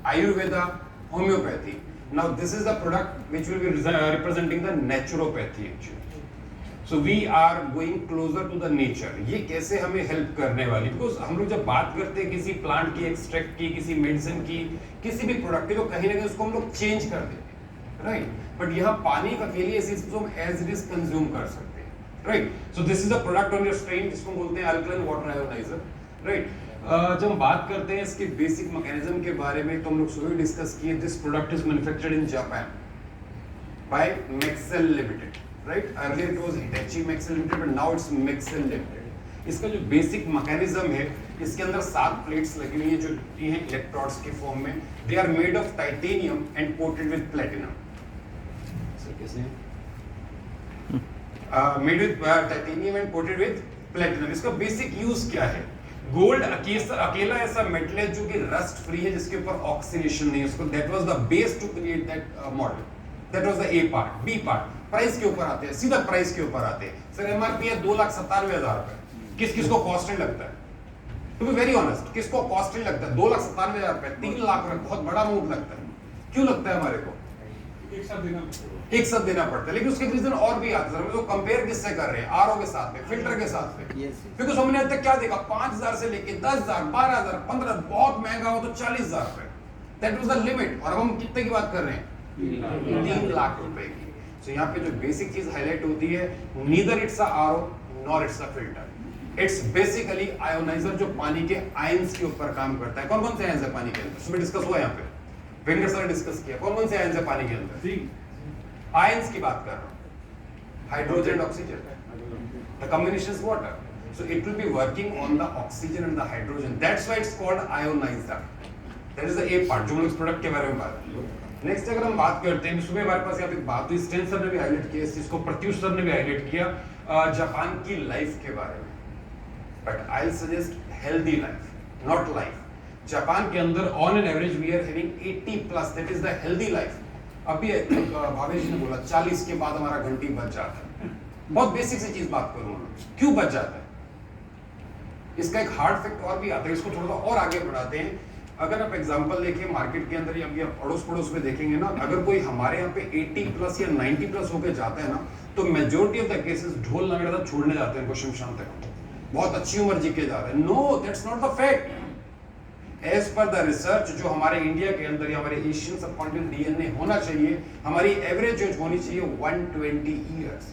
Ayurveda, homeopathy. Now this is the product which will be representing the naturopathy actually. So we are going closer to the nature. ये कैसे हमें help करने वाली, because हम लोग जब बात करते हैं किसी प्लांट की एक्सट्रैक्ट की, किसी मेडिसिन की, किसी भी प्रोडक्ट की, तो कहीं ना कहीं उसको हम लोग चेंज कर देते हैं, राइट? बट यहाँ पानी का के लिए इस चीज को हम एज इट इज कंज्यूम कर सकते हैं, right? So this is a product on your screen जिसको बोलते हैं अल्कलाइन वाटर आयोनाइजर, राइट? जब हम बात करते हैं इसके बेसिक मैकेनिज्म के बारे में, तो हम लोग सुबह डिस्कस किए. This product is manufactured in Japan by Maxell limited, right? Earlier it was Hitachi Maxell limited, but now it's Maxell limited. इसका जो बेसिक मैकेनिज्म है, इसके अंदर 7 प्लेट्स लगी हुई हैं जो हैं इलेक्ट्रोड्स के फॉर्म में. They are made of titanium and coated with platinum. Sir कैसे हैं? Made with titanium and coated with platinum. इसका बेसिक यूज क्या है? गोल्ड अकेला ऐसा मेटल है जो कि रस्ट फ्री है, जिसके ऊपर ऑक्सीडेशन नहीं है. उसको that was the base to create that model. That was the A part. B part price के ऊपर आते हैं, सीधा प्राइस के ऊपर आते हैं. सर एमआरपी है 2,97,000 रुपए. किस को कॉस्टली लगता है? टू बी वेरी ऑनेस्ट, किसको कॉस्टली लगता है? 2,97,000 रुपए, 3 लाख रुपए बहुत बड़ा अमाउंट लगता है. क्यों लगता है हमारे को? एक साथ देना पड़ता है. लेकिन उसके रीजन और भी आते हैं. तो कंपेयर किससे कर रहे हैं? आरओ के साथ में, फिल्टर के साथ में. बिकॉज हमने आज तक क्या देखा, 5,000 से लेके 10,000, 12,000, 15, बहुत महंगा हो तो 40,000 रुपए. That was the limit. और अब हम कितने की बात कर रहे हैं? 3 लाख रुपए की. So, यहाँ पे जो बेसिक चीज हाईलाइट होती है, neither it's a RO nor it's a filter. It's basically ioniser जो पानी के आयंस के ऊपर काम करता है. कौन कौन से आयंस है पानी के अंदर? सुबह डिस्कस हुआ यहाँ पे, वेंकट सर ने डिस्कस किया. कौन कौन से आयंस है पानी के अंदर? आयंस की बात कर रहा हूँ. Hydrogen, oxygen. The combination is water. So it will be working on the oxygen and the hydrogen. That's why it's called ionizer. That is the A part. जो हम इस प्रोडक्ट के बारे में बात करें. नेक्स्ट अगर हम बात करते हैं, सुबह हमारे पास यहाँ पे बात हुई, स्टेन सर ने भी हाईलाइट किया इस चीज को, प्रत्युष सर ने भी हाईलाइट किया जापान की लाइफ के बारे में. But I will suggest healthy life, not life. Japan के अंदर on an average we are having 80+. That is the healthy life. अभी भावेश ने बोला 40 के बाद हमारा घंटी बच जाता है. बहुत बेसिक सी चीज बात करूँ, क्यों बच जाता है? इसका एक हार्ड फैक्ट और भी आता है, इसको थोड़ा सा और आगे बढ़ाते हैं. अगर आप एग्जांपल देखिए मार्केट के अंदर, या अड़ोस पड़ोस में देखेंगे ना, अगर कोई हमारे यहाँ पे 80+ या 90+ होके जाता है ना, तो मेजोरिटी ऑफ द केसेस ढोल नगाड़ा छोड़ने जाते हैं, इनको शमशान तक. बहुत अच्छी उम्र जी के जा रहे हैं. No, that's not the fact. As per the research जो हमारे इंडिया के अंदर या हमारे एशियन सबकॉन्टिनेंट डीएनए होना चाहिए, हमारी एवरेज एज होनी चाहिए 120 years.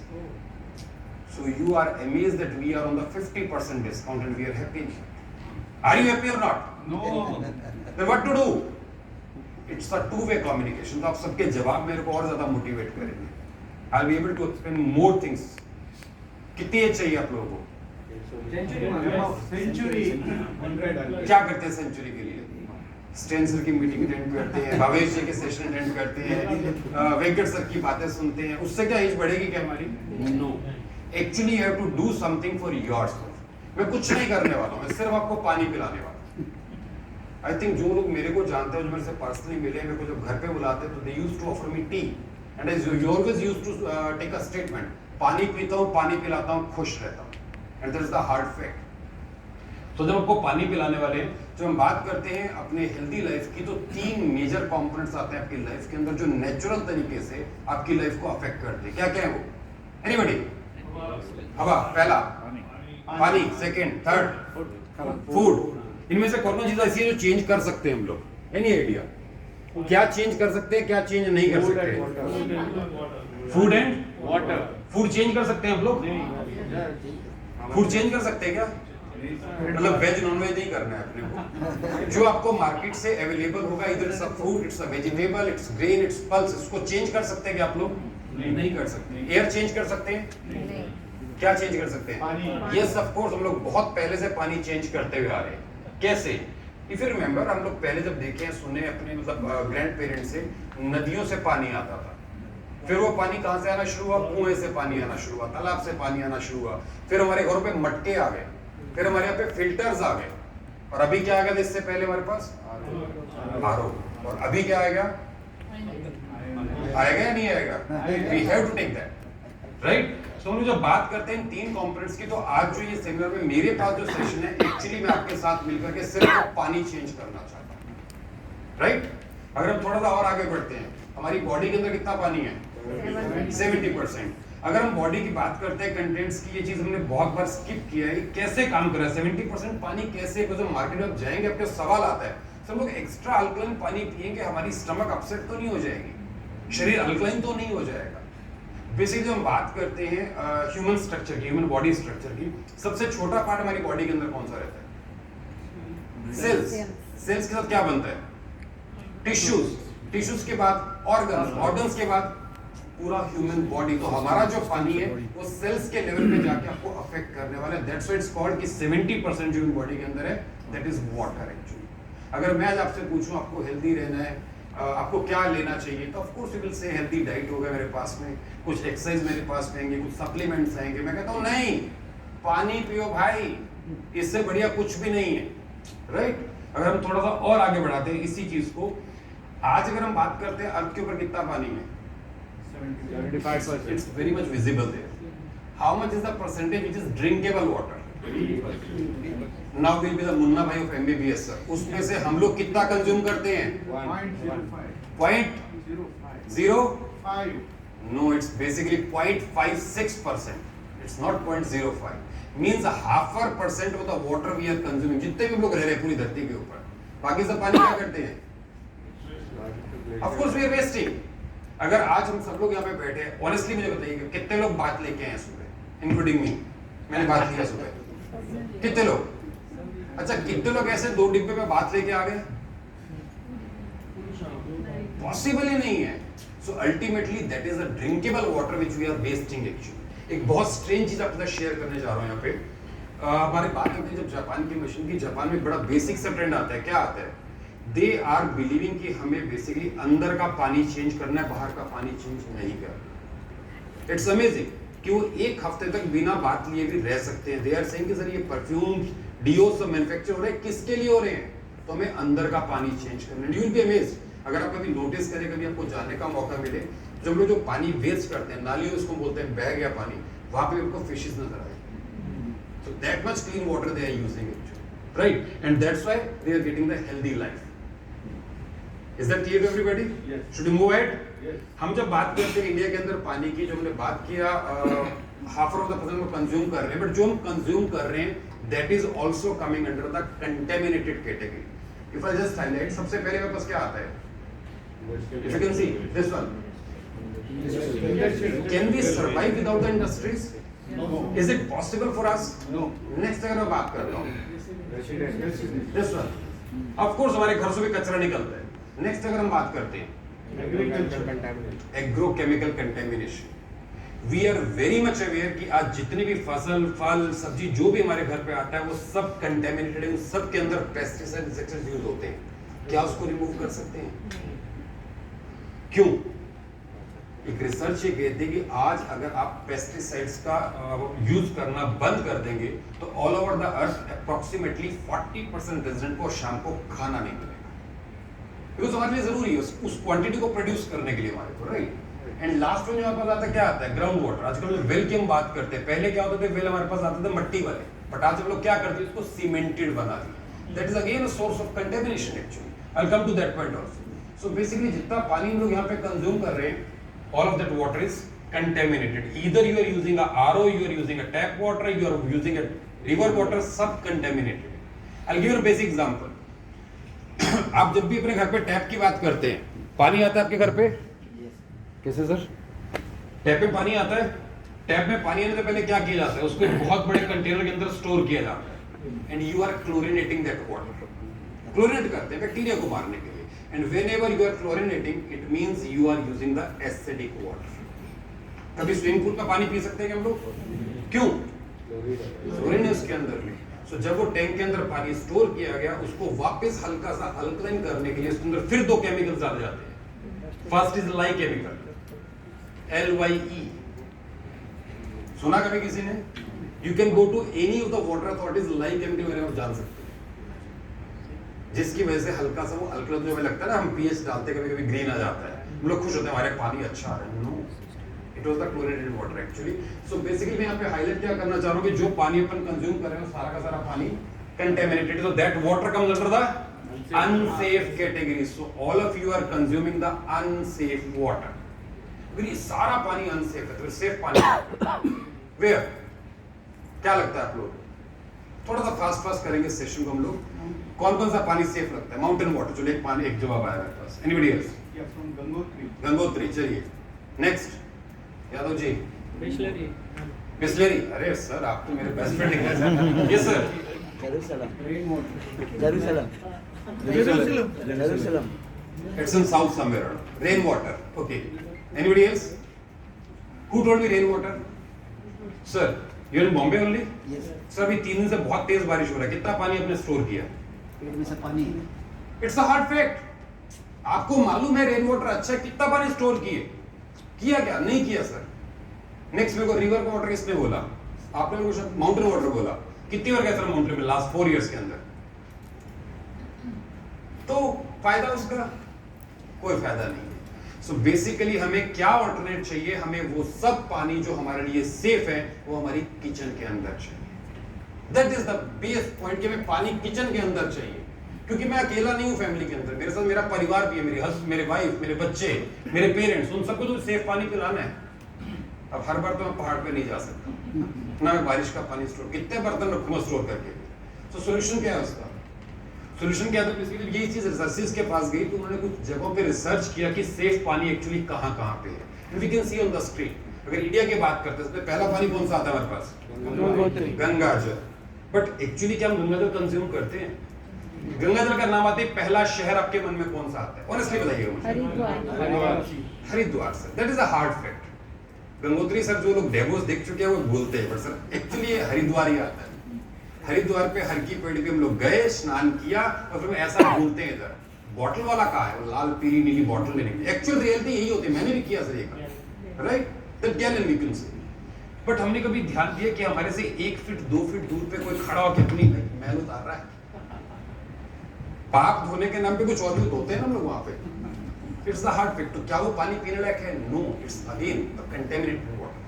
So you are amazed that we are on the 50% discount and we are happy. Are you happy or not? No. Then what to do? It's a two-way communication. तो आप सबके जवाब मेरे को और ज्यादा मोटिवेट करेंगे. I'll be able to explain more things. कितनी एज चाहिए आप लोगों को? सेंचुरी. क्या करते हैं सेंचुरी के लिए? स्टेंसर की मीटिंग अटेंड करते हैं, भावेश जी के सेशन अटेंड करते हैं, वेंकट सर की बातें सुनते हैं. उससे क्या एज बढ़ेगी क्या हमारी? No. Actually you have to do something for yourself. मैं कुछ नहीं करने वाला हूँ, मैं सिर्फ आपको पानी पिलाने वाला हूँ. I think जो लोग मेरे को जानते हैं, जो मेरे से पर्सनली मिले, मेरे को जब घर पे बुलाते हैं, तो they used to offer me tea, and I always used to take a statement. पानी पीता हूँ, पानी पिलाता हूँ, खुश रहता हूँ. And that is the hard fact. तो जब आपको पानी पिलाने वाले, जब हम बात करते हैं अपने हेल्दी लाइफ की, तो 3 मेजर कंपोनेंट्स आते हैं आपकी लाइफ के अंदर, जो नेचुरल तरीके से आपकी लाइफ को अफेक्ट करते हैं. क्या क्या है वो? एनीबॉडी? हवा पहला, पानी सेकंड, थर्ड फूड. इनमें से कौन सी चीज ऐसी है जो चेंज कर सकते हैं हम लोग? Any idea? क्या चेंज कर सकते हैं, क्या चेंज नहीं कर सकते? Food and water. Food change कर सकते हैं हम लोग? फूड चेंज कर सकते हैं क्या? मतलब वेज नॉन वेज नहीं करना है अपने को. जो आपको मार्केट से अवेलेबल होगा, इधर it's a fruit, it's a vegetable, it's grain, it's pulse, इसको चेंज कर सकते हैं क्या आप लोग? नहीं कर सकते. एयर चेंज कर सकते हैं? नहीं. क्या चेंज कर सकते हैं? Yes of course. हम लोग बहुत पहले से पानी चेंज करते हुए आ रहे हैं. कैसे? इफ यू रिमेंबर, हम लोग पहले जब देखे हैं, सुने अपने मतलब ग्रैंड पेरेंट्स से, नदियों से पानी आता था. फिर वो पानी कहाँ से आना शुरू हुआ? कुएं से पानी आना शुरू हुआ, तालाब से पानी आना शुरू हुआ. फिर हमारे घरों पे मटके आ गए, फिर हमारे यहाँ पे फिल्टर्स आ गए, और अभी क्या आ गया? इससे पहले हमारे पास आरओ. और अभी क्या आएगा? आएगा या नहीं आएगा? We have to take that, right? तो हम जब बात करते हैं 3 कंपोनेंट्स की, तो आज जो ये सेमिनार में मेरे पास जो सेशन है, एक्चुअली मैं आपके साथ मिलकर के सिर्फ पानी चेंज करना चाहता हूँ, राइट? अगर हम थोड़ा सा और आगे बढ़ते हैं, हमारी बॉडी के अंदर कितना पानी है? 70%। अगर हम बॉडी की बात करते हैं कंटेंट्स की, ये चीज हमने बहुत बार स्किप किया है, कैसे काम कर रहा है 70% पानी कैसे? जब मार्केट में जाएंगे आपके सवाल आता है, सब लोग एक्स्ट्रा अल्कलाइन पानी पिएंगे, हमारी स्टमक अपसेट तो नहीं हो जाएगी, शरीर अल्कलाइन तो नहीं हो जाएगा? बेसिकली जब हम बात करते हैं ह्यूमन स्ट्रक्चर की, ह्यूमन बॉडी स्ट्रक्चर की, सबसे छोटा पार्ट हमारी बॉडी के अंदर कौन सा रहता है? सेल्स। सेल्स के साथ क्या बनता है? टिश्यूज। टिश्यूज के बाद ऑर्गन्स, ऑर्गन्स के बाद पूरा ह्यूमन बॉडी। तो हमारा जो पानी है वो सेल्स के लेवल पे जाके आपको अफेक्ट करने वाला है। दैट्स व्हाई इट्स कॉल्ड कि 70% जो बॉडी के अंदर है दैट इज वाटर एक्चुअली। अगर मैं आज आपसे पूछूं आपको हेल्दी रहना है, आपको क्या लेना चाहिए, तो of course you will say healthy diet होगा मेरे पास में, कुछ एक्सरसाइज मेरे पास में आएंगे, कुछ सप्लीमेंट्स आएंगे। मैं कहता हूं नहीं, पानी पियो भाई, इससे बढ़िया कुछ भी नहीं है, राइट? अगर हम थोड़ा सा और आगे बढ़ाते हैं इसी चीज को, आज अगर हम बात करते हैं अर्थ के ऊपर कितना पानी है? 75%. It's very much visible there. How much is the percentage which is drinkable water? Now will be the Munna भाई of MBBS sir. उसमें से हम लोग कितना कंज्यूम करते हैं? 0.05. No, it's basically 0.56%. It's not 0.05. Means 0.5% of the water we are consuming. जितने भी लोग रह रहे हैं पूरी धरती के ऊपर, बाकी सब पानी क्या करते हैं? Of course we are wasting. अगर आज हम सब लोग यहाँ पे बैठे हैं, ऑनेस्टली मुझे बताइए कितने लोग बात लेके आए सुबह, इंक्लूडिंग मी? मैंने बात लिया सुबह, कितने लोग? अच्छा, कितने लोग ऐसे 2 डिब्बे में बात लेके आ गए? पॉसिबल ही नहीं है। So ultimately that is a drinkable water which we are wasting actually. एक बहुत स्ट्रेंज चीज आपके साथ शेयर करने जा रहा हूँ यहाँ पे। हमारी बात करते हैं जब जापान की मशीन की, जापान में बड़ा बेसिक सा ट्रेंड आता है। क्या आता है? दे आर बिलीविंग कि हमें बेसिकली अंदर का पानी चेंज करना है, बाहर का पानी चेंज नहीं करना। इट्स अमेजिंग कि वो 1 हफ्ते तक बिना बात लिए भी रह सकते हैं। दे आर सेइंग कि सर ये परफ्यूम डिओ सब मैन्युफैक्चर हो रहे हैं, किसके लिए हो रहे हैं? तो हमें अंदर का पानी चेंज करना है। यू विल बी अमेज्ड अगर आप कभी नोटिस करें, कभी आपको जानने का मौका मिले, जब लोग जो पानी वेस्ट करते हैं, नालियों उसको बोलते हैं बैग या पानी, वहां पे आपको फिशेस नजर आए। So that much clean water they are using actually, right? And that's why they are getting the healthy life. Is that clear to everybody? Yes. Should we move ahead? Yes. हम जब बात करते हैं India के अंदर पानी की, जो हमने बात किया 0.5% में कंज्यूम कर रहे हैं, बट जो हम कंज्यूम कर रहे हैं that is also coming under the contaminated category. If I just highlight, सबसे पहले मेरे पास क्या आता है? If you can see this one, can we survive without the industries? No. Is it possible for us? No. Next अगर मैं बात करता हूँ दिस वन, ऑफ कोर्स हमारे घर से भी कचरा निकलता है। नेक्स्ट अगर हम बात करते हैं agrochemical contamination, we are very much aware कि आज जितनी भी फसल, फल, सब्जी जो भी हमारे घर पे आता है वो सब कंटेमिनेटेड है, सब के अंदर पेस्टिसाइड इंसेक्टिसाइड यूज होते हैं। क्या उसको रिमूव कर सकते हैं? क्यों? एक रिसर्च ये कहती है कि आज अगर आप पेस्टिसाइड्स का यूज करना बंद कर देंगे तो all over the earth approximately 40% resident को शाम को खाना नहीं मिलेगा, बिकॉज हमारे लिए जरूरी है उस क्वांटिटी को प्रोड्यूस करने के लिए हमारे को, राइट? एंड लास्ट में जो हमारे पास आता है क्या आता है? Ground water. आजकल वेल की हम बात करते हैं, पहले क्या होते थे? वेल हमारे पास आते थे मट्टी वाले, बट आज हम लोग क्या करते हैं? उसको सीमेंटेड बना दिया। That is again a source of contamination actually. I will come to that point also. So basically जितना पानी हम लोग यहाँ पे कंज्यूम कर रहे हैं, all of that water is contaminated. Either you are using a RO, you are using a tap water, you are using a river water, सब contaminated. I'll give you a basic example. आप जब भी अपने घर पे tap की बात करते हैं, पानी आता है आपके घर पे? कैसे सर? टैप में पानी आता है? टैप में पानी आने से पहले क्या किया जाता है? उसको एक बहुत बड़े कंटेनर के अंदर स्टोर किया जाता है, and you are chlorinating that water. Chlorinate करते हैं बैक्टीरिया को मारने के लिए। And whenever you are chlorinating, it means you are using the acidic water. कभी स्विमिंग पूल का पानी पी सकते हैं हम लोग? क्यों? क्लोरीन है उसके अंदर में। सो जब वो टैंक के अंदर पानी स्टोर किया गया, उसको वापस हल्का सा अल्कलाइन करने के लिए उसके अंदर फिर 2 केमिकल्स डाले जाते हैं। First is lye chemical, LYE। सुना कभी किसी ने? You can go to any of the water authorities, lye chemical मेरे को जान सकते हैं, जिसकी वजह से हल्का सा वो अल्कलाइन जो हमें लगता है ना, हम पीएच डालते कभी कभी ग्रीन आ जाता है, हम लोग खुश होते हैं हमारे पानी अच्छा आ रहा है। No, it was the chlorinated water actually. So basically मैं यहाँ पे हाईलाइट क्या करना चाह रहा हूँ कि जो पानी अपन कंज्यूम कर रहे हैं सारा का सारा पानी contaminated, so that water comes under the unsafe category. So all of you are consuming the unsafe water. अगर ये सारा पानी unsafe है तो सेफ पानी where? क्या लगता है आप लोग? थोड़ा सा फास्ट करेंगे सेशन को हम लोग. कौन सा पानी सेफ लगता है? Mountain water. चलो एक जवाब आया मेरे पास. Anybody else? from Gangotri. Gangotri. चलिए नेक्स्ट यादव जी. बिस्लरी. अरे सर आप तो मेरे बेस्ट फ्रेंड हैं. Yes sir. Jerusalem. It's in south somewhere. Rainwater. Okay. Anybody else? Who told me rainwater? Sir, you're in Bombay only? Yes. Sir अभी 3 दिन से बहुत तेज बारिश हो रहा है. कितना पानी आपने स्टोर किया? पेट में से पानी. It's a hard fact. आपको मालूम है रेन वाटर अच्छा है, कितना पानी स्टोर किया क्या? नहीं किया सर. नेक्स्ट मेरे को रिवर का वाटर किसने बोला? आपने मेरे को माउंटेन वाटर बोला. कितनी बार गया सर माउंटेन में लास्ट 4 इयर्स के अंदर? तो फायदा उसका कोई फायदा नहीं है. सो बेसिकली हमें क्या ऑल्टरनेट चाहिए? हमें वो सब पानी जो हमारे लिए सेफ है वो हमारी किचन के अंदर चाहिए. That is the base point कि हमें पानी किचन के अंदर चाहिए. क्योंकि मैं अकेला नहीं हूं फैमिली के अंदर, मेरे साथ मेरा परिवार भी है, मेरे हस्बैंड, मेरे वाइफ, मेरे बच्चे, मेरे पेरेंट्स, उन सबको तो सेफ पानी पिलाना है. अब हर बार तो मैं पहाड़ पे नहीं जा सकता ना, मैं बारिश का पानी स्टोर, कितने बर्तन रखूंगा स्टोर करके. तो सोल्यूशन क्या है उसका? सोल्यूशन क्या था? बेसिकली यही चीज रिसर्चेस के पास गई तो उन्होंने कुछ जगहों पे रिसर्च किया कि सेफ पानी एक्चुअली कहां पे है. We can see on the screen. अगर इंडिया की बात करते हैं तो पहला पानी कौन सा आता है हमारे पास? गंगाजल. बट एक्चुअली क्या हम गंगाजल कंज्यूम करते हैं? गंगाजल का नाम आते ही पहला शहर आपके मन में कौन सा आता है? ऑनेस्टली बताइए मुझे. Haridwar sir. That is a hard fact. Gangotri sir जो लोग डेमोस देख चुके हैं वो बोलते हैं, बट सर एक्चुअली हरिद्वार ही आता है. हरिद्वार पे हर की पेड़ पे हम लोग गए, स्नान किया और फिर ऐसा ढूंढते हैं इधर बॉटल वाला कहाँ है, वो लाल पीली नीली बॉटल लेने के. एक्चुअल रियलिटी यही होती है. मैंने भी किया सर ये काम, right? That gallon we can say. But हमने कभी ध्यान दिया कि हमारे से 1 फीट 2 फीट दूर पे कोई खड़ा होकर अपनी मैल उतार रहा है? पाप धोने के नाम पे कुछ और भी धोते हैं ना हम लोग वहां पे. It's the hard fact. तो क्या वो पानी पीने लायक है? No. It's again the contaminated water.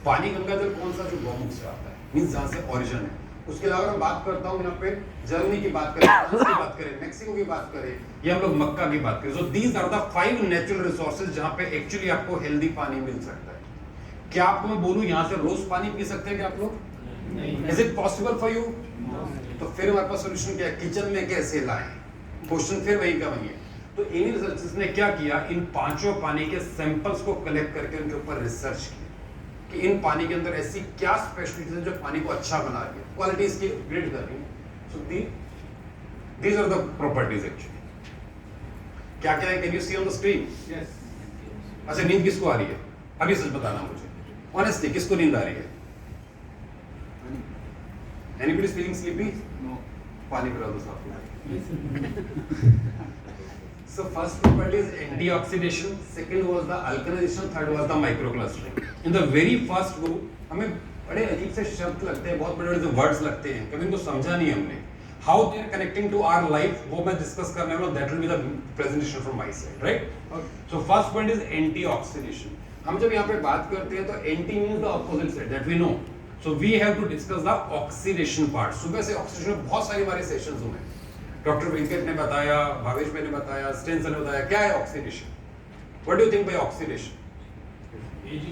पानी गंगाजल कौन सा? जो गौमुख से आता है, मींस जहां से ओरिजिन है. उसके अलावा मैं बात करता हूं यहाँ पे जर्मनी की बात करें, फ्रांस की बात करें, मेक्सिको की बात करें, या हम लोग मक्का की बात करें. So these are the 5 natural resources जहां पे एक्चुअली आपको हेल्दी पानी मिल सकता है. क्या आपको मैं बोलूं यहाँ से रोज पानी पी सकते हैं क्या आप लोग? Is it possible for you? तो फिर हमारे पास सोल्यूशन क्या है? किचन में कैसे लाएं? क्वेश्चन फिर वही का वही है. तो इन रिसर्चर्स ने क्या किया? इन 5 पानी के सैंपल्स को कलेक्ट करके उनके ऊपर रिसर्च किया कि इन पानी के अंदर ऐसी क्या स्पेशलिटीज है जो पानी को अच्छा बना रही है, क्वालिटी इसकी अपग्रेड कर रही है. So these are the properties actually. क्या क्या है? Can you see on the screen? Yes. अच्छा, नींद किसको आ रही है? अभी सच बताना मुझे ऑनेस्टली, किसको नींद आ रही है? Anybody is feeling sleepy? No. पानी पिला दो साहब. So first property is antioxidation, second was the alkalization, third was the microclustering. In the very first group, हमें बड़े अजीब से शब्द लगते हैं, बहुत बड़े वर्ड्स लगते हैं, कभी इनको समझा नहीं हमने. How they are connecting to our life, वो मैं डिस्कस करने वाला हूँ. That will be the presentation from my side, right? Okay. So first point is antioxidation. हम जब यहाँ पे बात करते हैं तो anti means the opposite side, that we know. So we have to discuss the oxidation part. सुबह से oxidation में बहुत सारी हमारे सेशंस हुए. डॉक्टर वेंकट ने बताया, भावेश भाई ने बताया, स्टेंसन ने बताया. क्या है oxidation? What do you think by oxidation?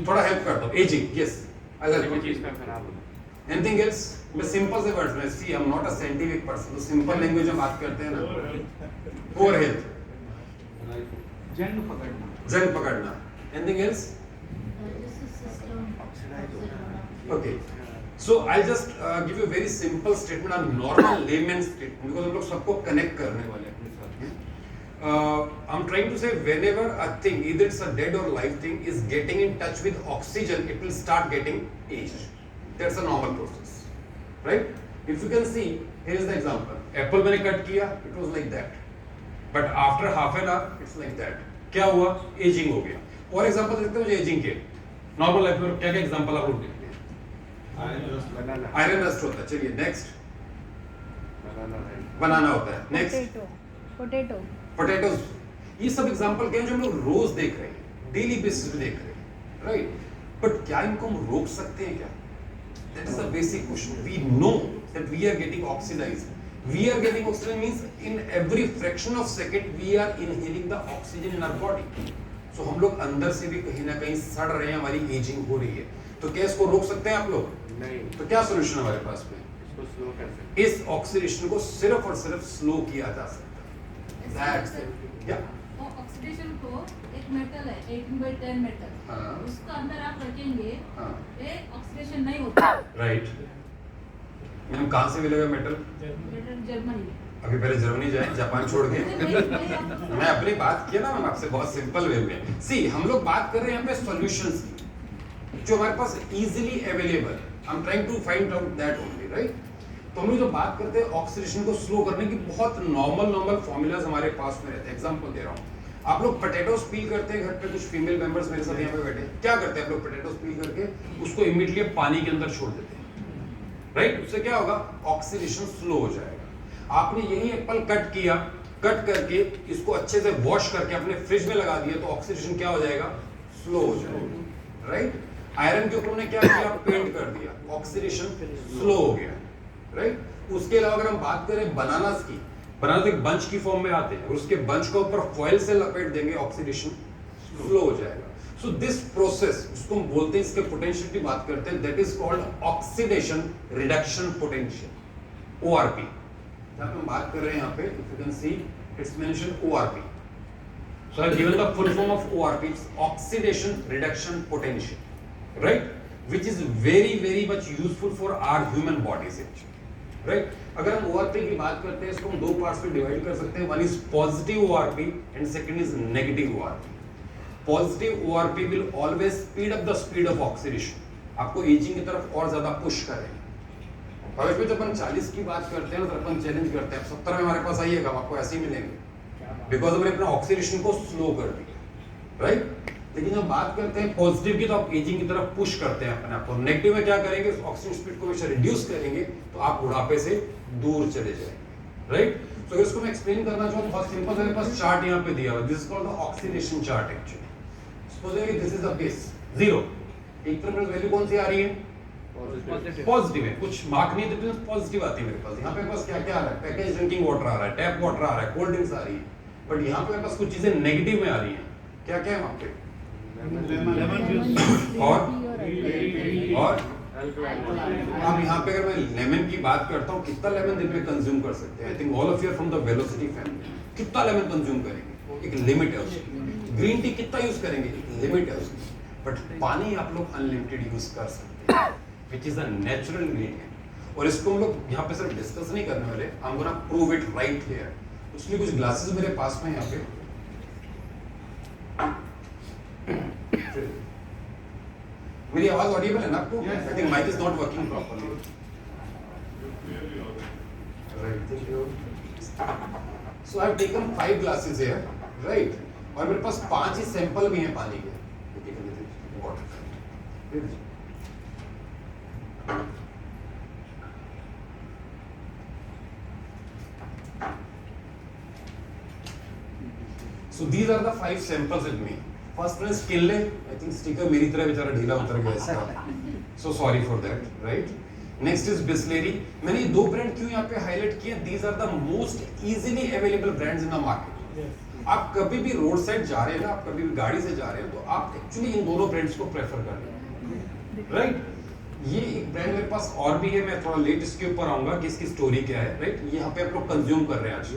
थोड़ा हेल्प कर दो. Ageing. Yes, I help you. Anything else? मैं सिंपल से वर्ड्स में, see I am not a scientific person, तो सिंपल लैंग्वेज में बात करते हैं ना. पुअर हेल्थ, जंग पकड़ना. Anything else? Okay. So I'll just give you a very simple statement, a normal layman statement, because हम लोग सबको connect करने वाले हैं अपने साथ में. I'm trying to say whenever a thing, either it's a dead or live thing, is getting in touch with oxygen, it will start getting aged. That's a normal process, right? If you can see, here is the example. Apple मैंने cut किया, it was like that. But after half an hour, it's like that. क्या हुआ? Aging हो गया. और example देखते हैं मुझे aging के. Normal life में क्या क्या example आप लोग देखते हैं? आयरन रस्ट होता है. चलिए नेक्स्ट. बनाना होता है. Next potatoes. ये सब एग्जांपल क्या है जो हम लोग रोज देख रहे हैं, डेली बेसिस पे देख रहे हैं, राइट? बट क्या इनको हम रोक सकते हैं क्या? That is the basic question. We know that we are getting oxidized. We are getting oxygen means in every fraction of second we are inhaling the oxygen in our body. So हम लोग अंदर से भी कहीं ना कहीं सड़ रहे हैं, हमारी एजिंग हो रही है. तो क्या इसको रोक सकते हैं आप लोग? नहीं. तो क्या सोल्यूशन हमारे पास में? इसको स्लो कर सकते इस ऑक्सीडेशन को सिर्फ और सिर्फ स्लो किया जा सकता है. That's it. Yeah. ऑक्सीडेशन को एक मेटल है 18/10 मेटल, हाँ. उसको अंदर आप रखेंगे, हाँ. ये ऑक्सीडेशन नहीं होता. राइट. हम कहाँ से मिलेगा मेटल? Metal Germany. अभी पहले जर्मनी जाए, जापान छोड़ के. मैं अपनी बात किया ना मैम आपसे बहुत सिंपल वे में. सी हम लोग बात कर रहे हैं यहाँ पे सॉल्यूशंस की जो हमारे पास easily available. I am trying to find out that only, right. तो हम लोग जो बात करते हैं ऑक्सीडेशन को स्लो करने की, बहुत नॉर्मल फॉर्मूलाज हमारे पास में रहते हैं. एग्जांपल दे रहा हूँ. आप लोग पोटैटोस पील करते हैं घर पे, कुछ फीमेल मेंबर्स मेरे साथ यहाँ पे बैठे, क्या करते हैं आप लोग? पोटैटोस पील करके उसको इमीडिएटली पानी के अंदर छोड़ देते हैं, राइट. उससे क्या होगा? ऑक्सीडेशन स्लो हो जाएगा. आपने यही एप्पल कट किया, कट करके इसको अच्छे से वॉश करके अपने फ्रिज में लगा दिया, तो ऑक्सीडेशन क्या हो जाएगा? स्लो हो जाएगा, राइट. आयरन के ऊपर ने क्या किया? पेंट कर दिया, ऑक्सीडेशन स्लो हो गया, राइट. उसके अलावा अगर हम बात करें बनानास की, बनाना एक बंच की फॉर्म में आते हैं और उसके बंच को ऊपर फॉइल से लपेट देंगे, ऑक्सीडेशन स्लो हो जाएगा. सो दिस प्रोसेस, उसको हम बोलते हैं, इसके पोटेंशियल की बात करते हैं, that is called oxidation reduction potential, ORP. जहां पे हम बात कर रहे हैं यहाँ पे, if you can see it's mention ORP. So I've given the full form of ORP, it's oxidation reduction potential, right? Which is very much useful for our human bodies actually, right? अगर हम ORP की बात करते हैं, इसको हम दो parts में डिवाइड कर सकते हैं. One is positive ORP and second is negative ORP. Positive ORP will always speed up the speed of oxidation, आपको एजिंग की तरफ और ज्यादा पुश करेंगे. और इसमें जब अपन 40 की बात करते हैं तो अपन चैलेंज करते हैं, 70 में हमारे पास आइएगा, आपको ऐसे ही मिलेंगे, बिकॉज हमने अपना ऑक्सीडेशन को स्लो कर दिया, राइट. लेकिन जब बात करते हैं पॉजिटिव की, तो आप एजिंग की तरफ पुश करते हैं अपने आप को. नेगेटिव में क्या करेंगे? ऑक्सीजन स्पीड को हमेशा रिड्यूस करेंगे, तो आप बुढ़ापे से दूर चले जाएंगे, राइट. तो अगर इसको मैं एक्सप्लेन करना चाहूँ तो बहुत सिंपल, मेरे पास चार्ट यहाँ पे दिया हुआ है. This is called the oxidation chart actually. Suppose this is the base 0, एक तरफ वैल्यू कौन सी आ रही है? पॉजिटिव है. कुछ मार्क नहीं देते, पॉजिटिव आती है मेरे पास. यहाँ पे पास क्या क्या आ रहा है? पैकेज ड्रिंकिंग वाटर आ रहा है, टैप वाटर आ रहा है, कोल्ड ड्रिंक्स आ रही है. बट यहाँ पे मेरे पास कुछ चीजें नेगेटिव में आ रही हैं. क्या क्या है वहाँ पे? और अब यहाँ पे अगर मैं लेमन की बात करता हूँ, कितना लेमन दिन में कंज्यूम कर सकते हैं? I think all of you are from the velocity family. कितना लेमन कंज्यूम करेंगे? एक लिमिट है उसकी. ग्रीन टी कितना यूज करेंगे? एक लिमिट है उसकी. बट पानी आप लोग अनलिमिटेड यूज कर सकते हैं, which is a natural ingredient. और इसको हम लोग यहाँ पे सिर्फ डिस्कस नहीं करने वाले, I'm gonna prove it right here. उसमें कुछ ग्लासेस मेरे पास में यहाँ पे. मेरी आवाज ऑडिबल है ना आपको? I think mic is not working properly. Right, thank you. So I've taken 5 glasses here, right? और मेरे पास 5 ही सैंपल भी हैं पानी के. Water. So these are the 5 samples with me. First one is Kinley. I think sticker मेरी तरह बेचारा ढीला उतर गया इसका. So sorry for that, right? Next is Bisleri. मैंने ये दो ब्रांड क्यों यहाँ पे हाईलाइट किए? These are the most easily available brands in the market. आप कभी भी रोड साइड जा रहे हैं ना, आप कभी भी गाड़ी से जा रहे हैं, तो आप एक्चुअली इन दोनों ब्रांड्स को प्रेफर करें, राइट. ये एक ब्रांड मेरे पास और भी है, मैं थोड़ा लेट इसके ऊपर आऊंगा कि इसकी स्टोरी क्या है, राइट. यहाँ पे आप लोग कंज्यूम कर रहे हैं आज,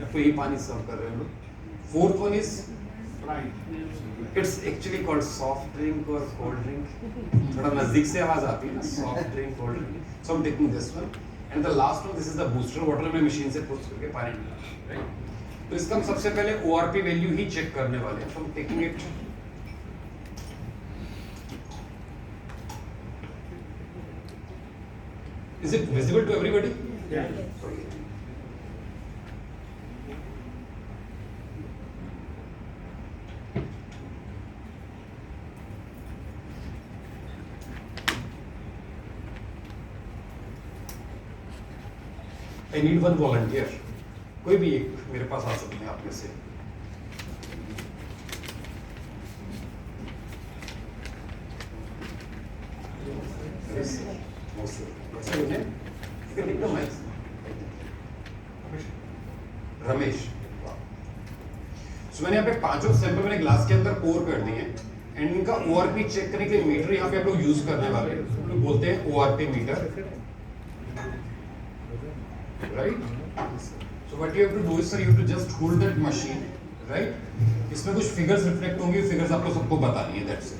आपको यही पानी सर्व कर रहे हैं लोग. Fourth one is it's actually called soft drink और कोल्ड ड्रिंक. थोड़ा नजदीक से आवाज आती है ना, soft drink, cold drink. So I am taking this one and the last one, this is the booster water. में मशीन से पुश करके पानी निकाला, राइट. तो इसका हम सबसे पहले ORP वैल्यू ही चेक करने वाले हैं. So I am taking it. Is it visible to everybody? Yeah. Okay. I need one volunteer. कोई भी एक मेरे पास आ सकते हैं आप में से. Yes. What's your name? You can take the mic. Ramesh. सो मैंने यहाँ पे पांचों सैंपल मैंने ग्लास के अंदर पोर कर दिए हैं एंड इनका ओआरपी चेक करने के लिए मीटर यहाँ पे आप लोग यूज करने वाले हैं, हम लोग बोलते हैं ORP meter, right. So what you have to do is sir, you have to just hold that machine, right. इसमें कुछ फिगर्स रिफ्लेक्ट होंगे, फिगर्स आपको सबको बतानी है, that's it.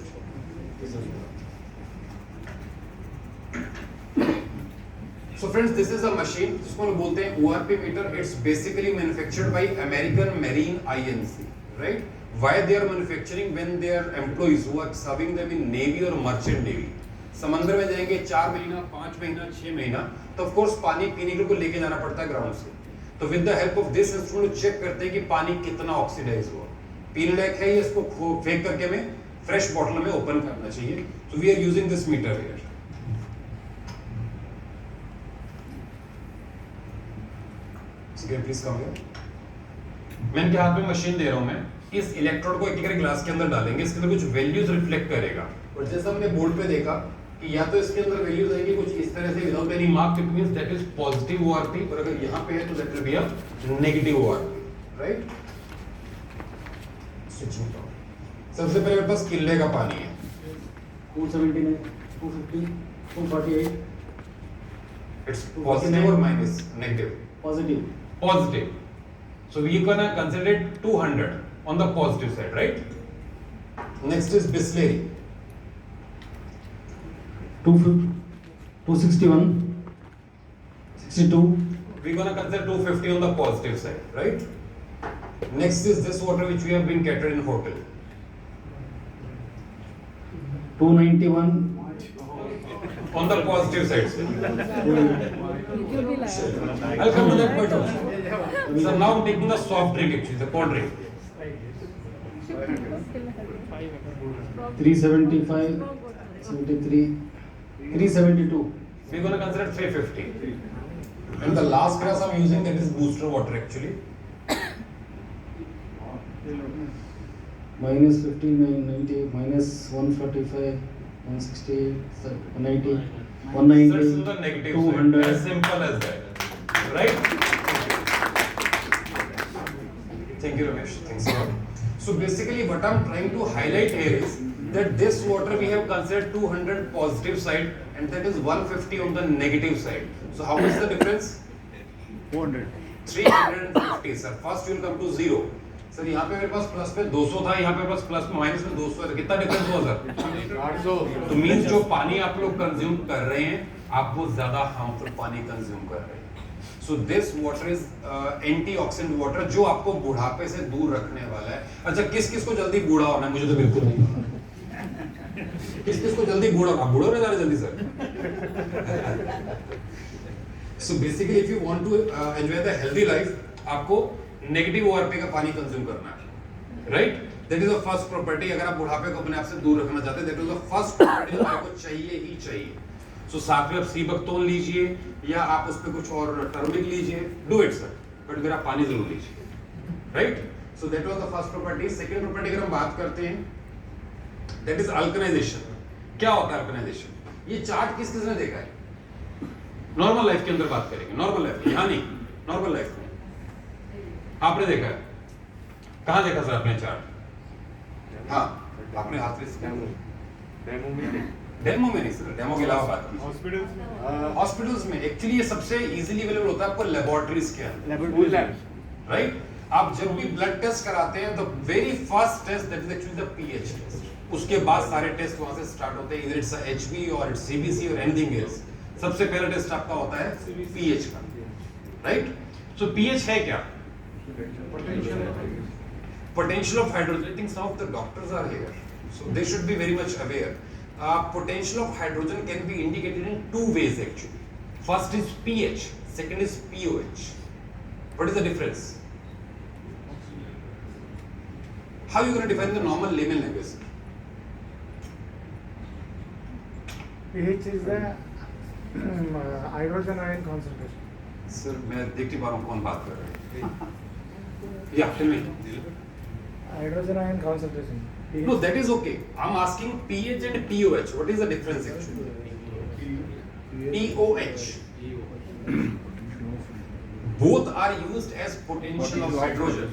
So friends, this is a machine जिसको हम बोलते हैं ORP meter. It's basically manufactured by American Marine INC, right? Why they are manufacturing when their employees who are serving them in Navy or Merchant Navy समंदर में जाएंगे 4 महीना, 5 महीना, 6 महीना, तो of course पानी पीने के लिए लेके जाना पड़ता है ग्राउंड से। तो with the help of this instrument check करते हैं कि पानी कितना ऑक्सीडाइज हुआ, पीने लायक है या इसको फेंक करके हमें फ्रेश बॉटल में ओपन करना चाहिए। So we are using this meter here. Please come here. मैं इनके हाथ में मशीन दे रहा हूं, मैं इस इलेक्ट्रोड को एक ग्लास के अंदर डालेंगे, इसके अंदर कुछ वैल्यूज रिफ्लेक्ट करेगा और जैसा हमने बोर्ड पे देखा कि या तो इसके अंदर वैल्यूज आएंगी कुछ इस तरह से without any mark, it means that is positive ORP, और अगर यहां पे है तो that will be a negative ORP, right. Switching on. सबसे पहले मेरे पास किले का पानी है 279, 250, 248, इट्स पॉजिटिव और minus negative, positive. positive. So we gonna consider it 200 on the positive side, right? Next is Bisleri. 261, 62, We gonna consider 250 on the positive side, right? Next is this water which we have been catered in hotel. 291, On the positive side, sir. I'll come to that point also. So now I'm taking the soft drink actually, the cold drink. 375, 73, 372. We're gonna consider 350. And the last glass I'm using, that is booster water actually. Minus 59, 90, minus 145, 168, 190, So it's in 190, the negative 200. side. As simple as that, right? Thank you, Ramesh. Thanks a lot. So basically, what I'm trying to highlight here is that this water we have considered 200 positive side, and that is 150 on the negative side. So how much is the difference? 400. 350, sir. First you will come to 0. Sir यहाँ पे मेरे पास plus पे 200 था, यहाँ पे पास plus में minus में 200 है, कितना डिफरेंस हुआ सर? 800. तो मींस जो पानी आप लोग कंज्यूम कर रहे हैं, आप वो ज्यादा हार्मफुल पानी कंज्यूम कर रहे हैं। So this water is antioxidant water जो आपको बुढ़ापे से दूर रखने वाला है। अच्छा, किस किस को जल्दी बूढ़ा होना है? मुझे तो बिल्कुल नहीं पता। किस किस को जल्दी बूढ़ा होना? बूढ़ा होने जा रहे जल्दी sir. So basically if you want to enjoy the healthy life, आपको नेगेटिव ओआरपी का पानी कंज्यूम करना है, right? That is the first property. अगर आप बुढ़ापे को अपने आप से दूर रखना चाहते हैं, that is the first property जो आपको चाहिए ही चाहिए। सो साथ में आप सीबकतोन लीजिए या आप उस पे कुछ और टर्मरिक लीजिए, डू इट सर, बट फिर आप पानी जरूर लीजिए, right? So that was the first property. Second property अगर हम बात करते हैं, दैट इज अल्कनाइजेशन। क्या होता है अल्कनाइजेशन? ये चार्ट किस किसने देखा है? नॉर्मल लाइफ के अंदर बात करेंगे, नॉर्मल लाइफ, यहाँ नहीं, नॉर्मल लाइफ में आपने देखा है? कहाँ देखा सर आपने चार्ट? हाँ, आपने हाथ डेमो में नहीं सर, डेमो के अलावा बात की हॉस्पिटल्स में। एक्चुअली ये सबसे इजीली अवेलेबल होता है आपको लेबोरेटरीज के अंदर, राइट? आप जब भी ब्लड टेस्ट कराते हैं, the very first test that is actually the pH test. उसके बाद सारे टेस्ट वहां से स्टार्ट होते हैं, इधर इट्स एचबी और इट्स सीबीसी और एनीथिंग एल्स। सबसे पहला टेस्ट आपका होता है पीएच का, राइट? सो पीएच है क्या? Potential of hydrogen. I think some of the doctors are here, so they should be very much aware. Potential of hydrogen can be indicated in two ways actually. First is pH, second is pOH. What is the difference? How are you going to define the normal layman language? pH is the hydrogen ion concentration. Sir, मैं देख नहीं पा रहा हूँ कौन बात कर रहे हैं। Yeah, tell me. Hydrogen ion concentration. pH. No, that is okay. I'm asking pH and pOH. What is the difference actually? pOH. both are used as potential of hydrogen.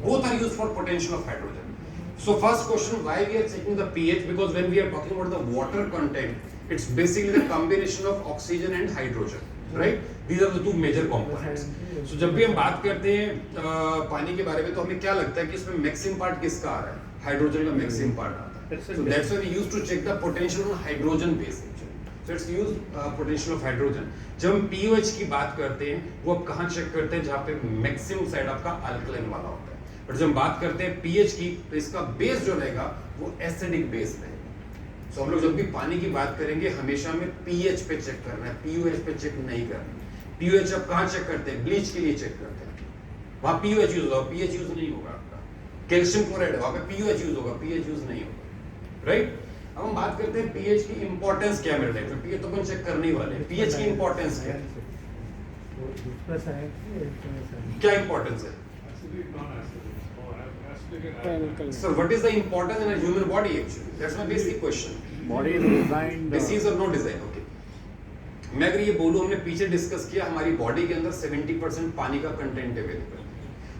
Both are used for potential of hydrogen. So first question, why we are checking the pH? Because when we are talking about the water content, it's basically the combination of oxygen and hydrogen, right? These are the two major components. So जब भी हम बात करते हैं पानी के बारे में, तो हमें क्या लगता है कि इसमें मैक्सिमम पार्ट किसका आ रहा है? हाइड्रोजन का मैक्सिमम पार्ट आता है. So that's why we used to check the potential on hydrogen base actually. So it's used potential of hydrogen. जब हम pOH की बात करते हैं, वो आप कहाँ चेक करते हैं? जहाँ पे मैक्सिमम साइड आपका अल्कलाइन वाला होता है. बट जब हम बात करते हैं pH की, तो इसका बेस जो रहेगा वो एसिडिक बेस रहेगा. सो हम लोग जब भी पानी की बात करेंगे, हमेशा हमें pH पे चेक करना है, pOH पे चेक नहीं करना. pOH आप कहाँ चेक करते हैं? ब्लीच के लिए चेक करते हैं, वहाँ pOH यूज होगा, pH यूज नहीं होगा आपका. कैल्शियम क्लोराइड है, वहाँ पे pOH यूज होगा, pH यूज नहीं होगा, राइट? अब हम बात करते हैं pH की इंपॉर्टेंस क्या मेरे लाइफ में. pH तो अपन चेक करने ही वाले हैं. pH की इंपॉर्टेंस क्या है? प्लस है, क्या इंपॉर्टेंस है? So what is the importance in a human body actually? That's my basic question. Body is designed. Disease or no design? Okay. मैं अगर ये बोलूं, हमने पीछे डिस्कस किया, हमारी बॉडी के अंदर 70% पानी का कंटेंट अवेलेबल है.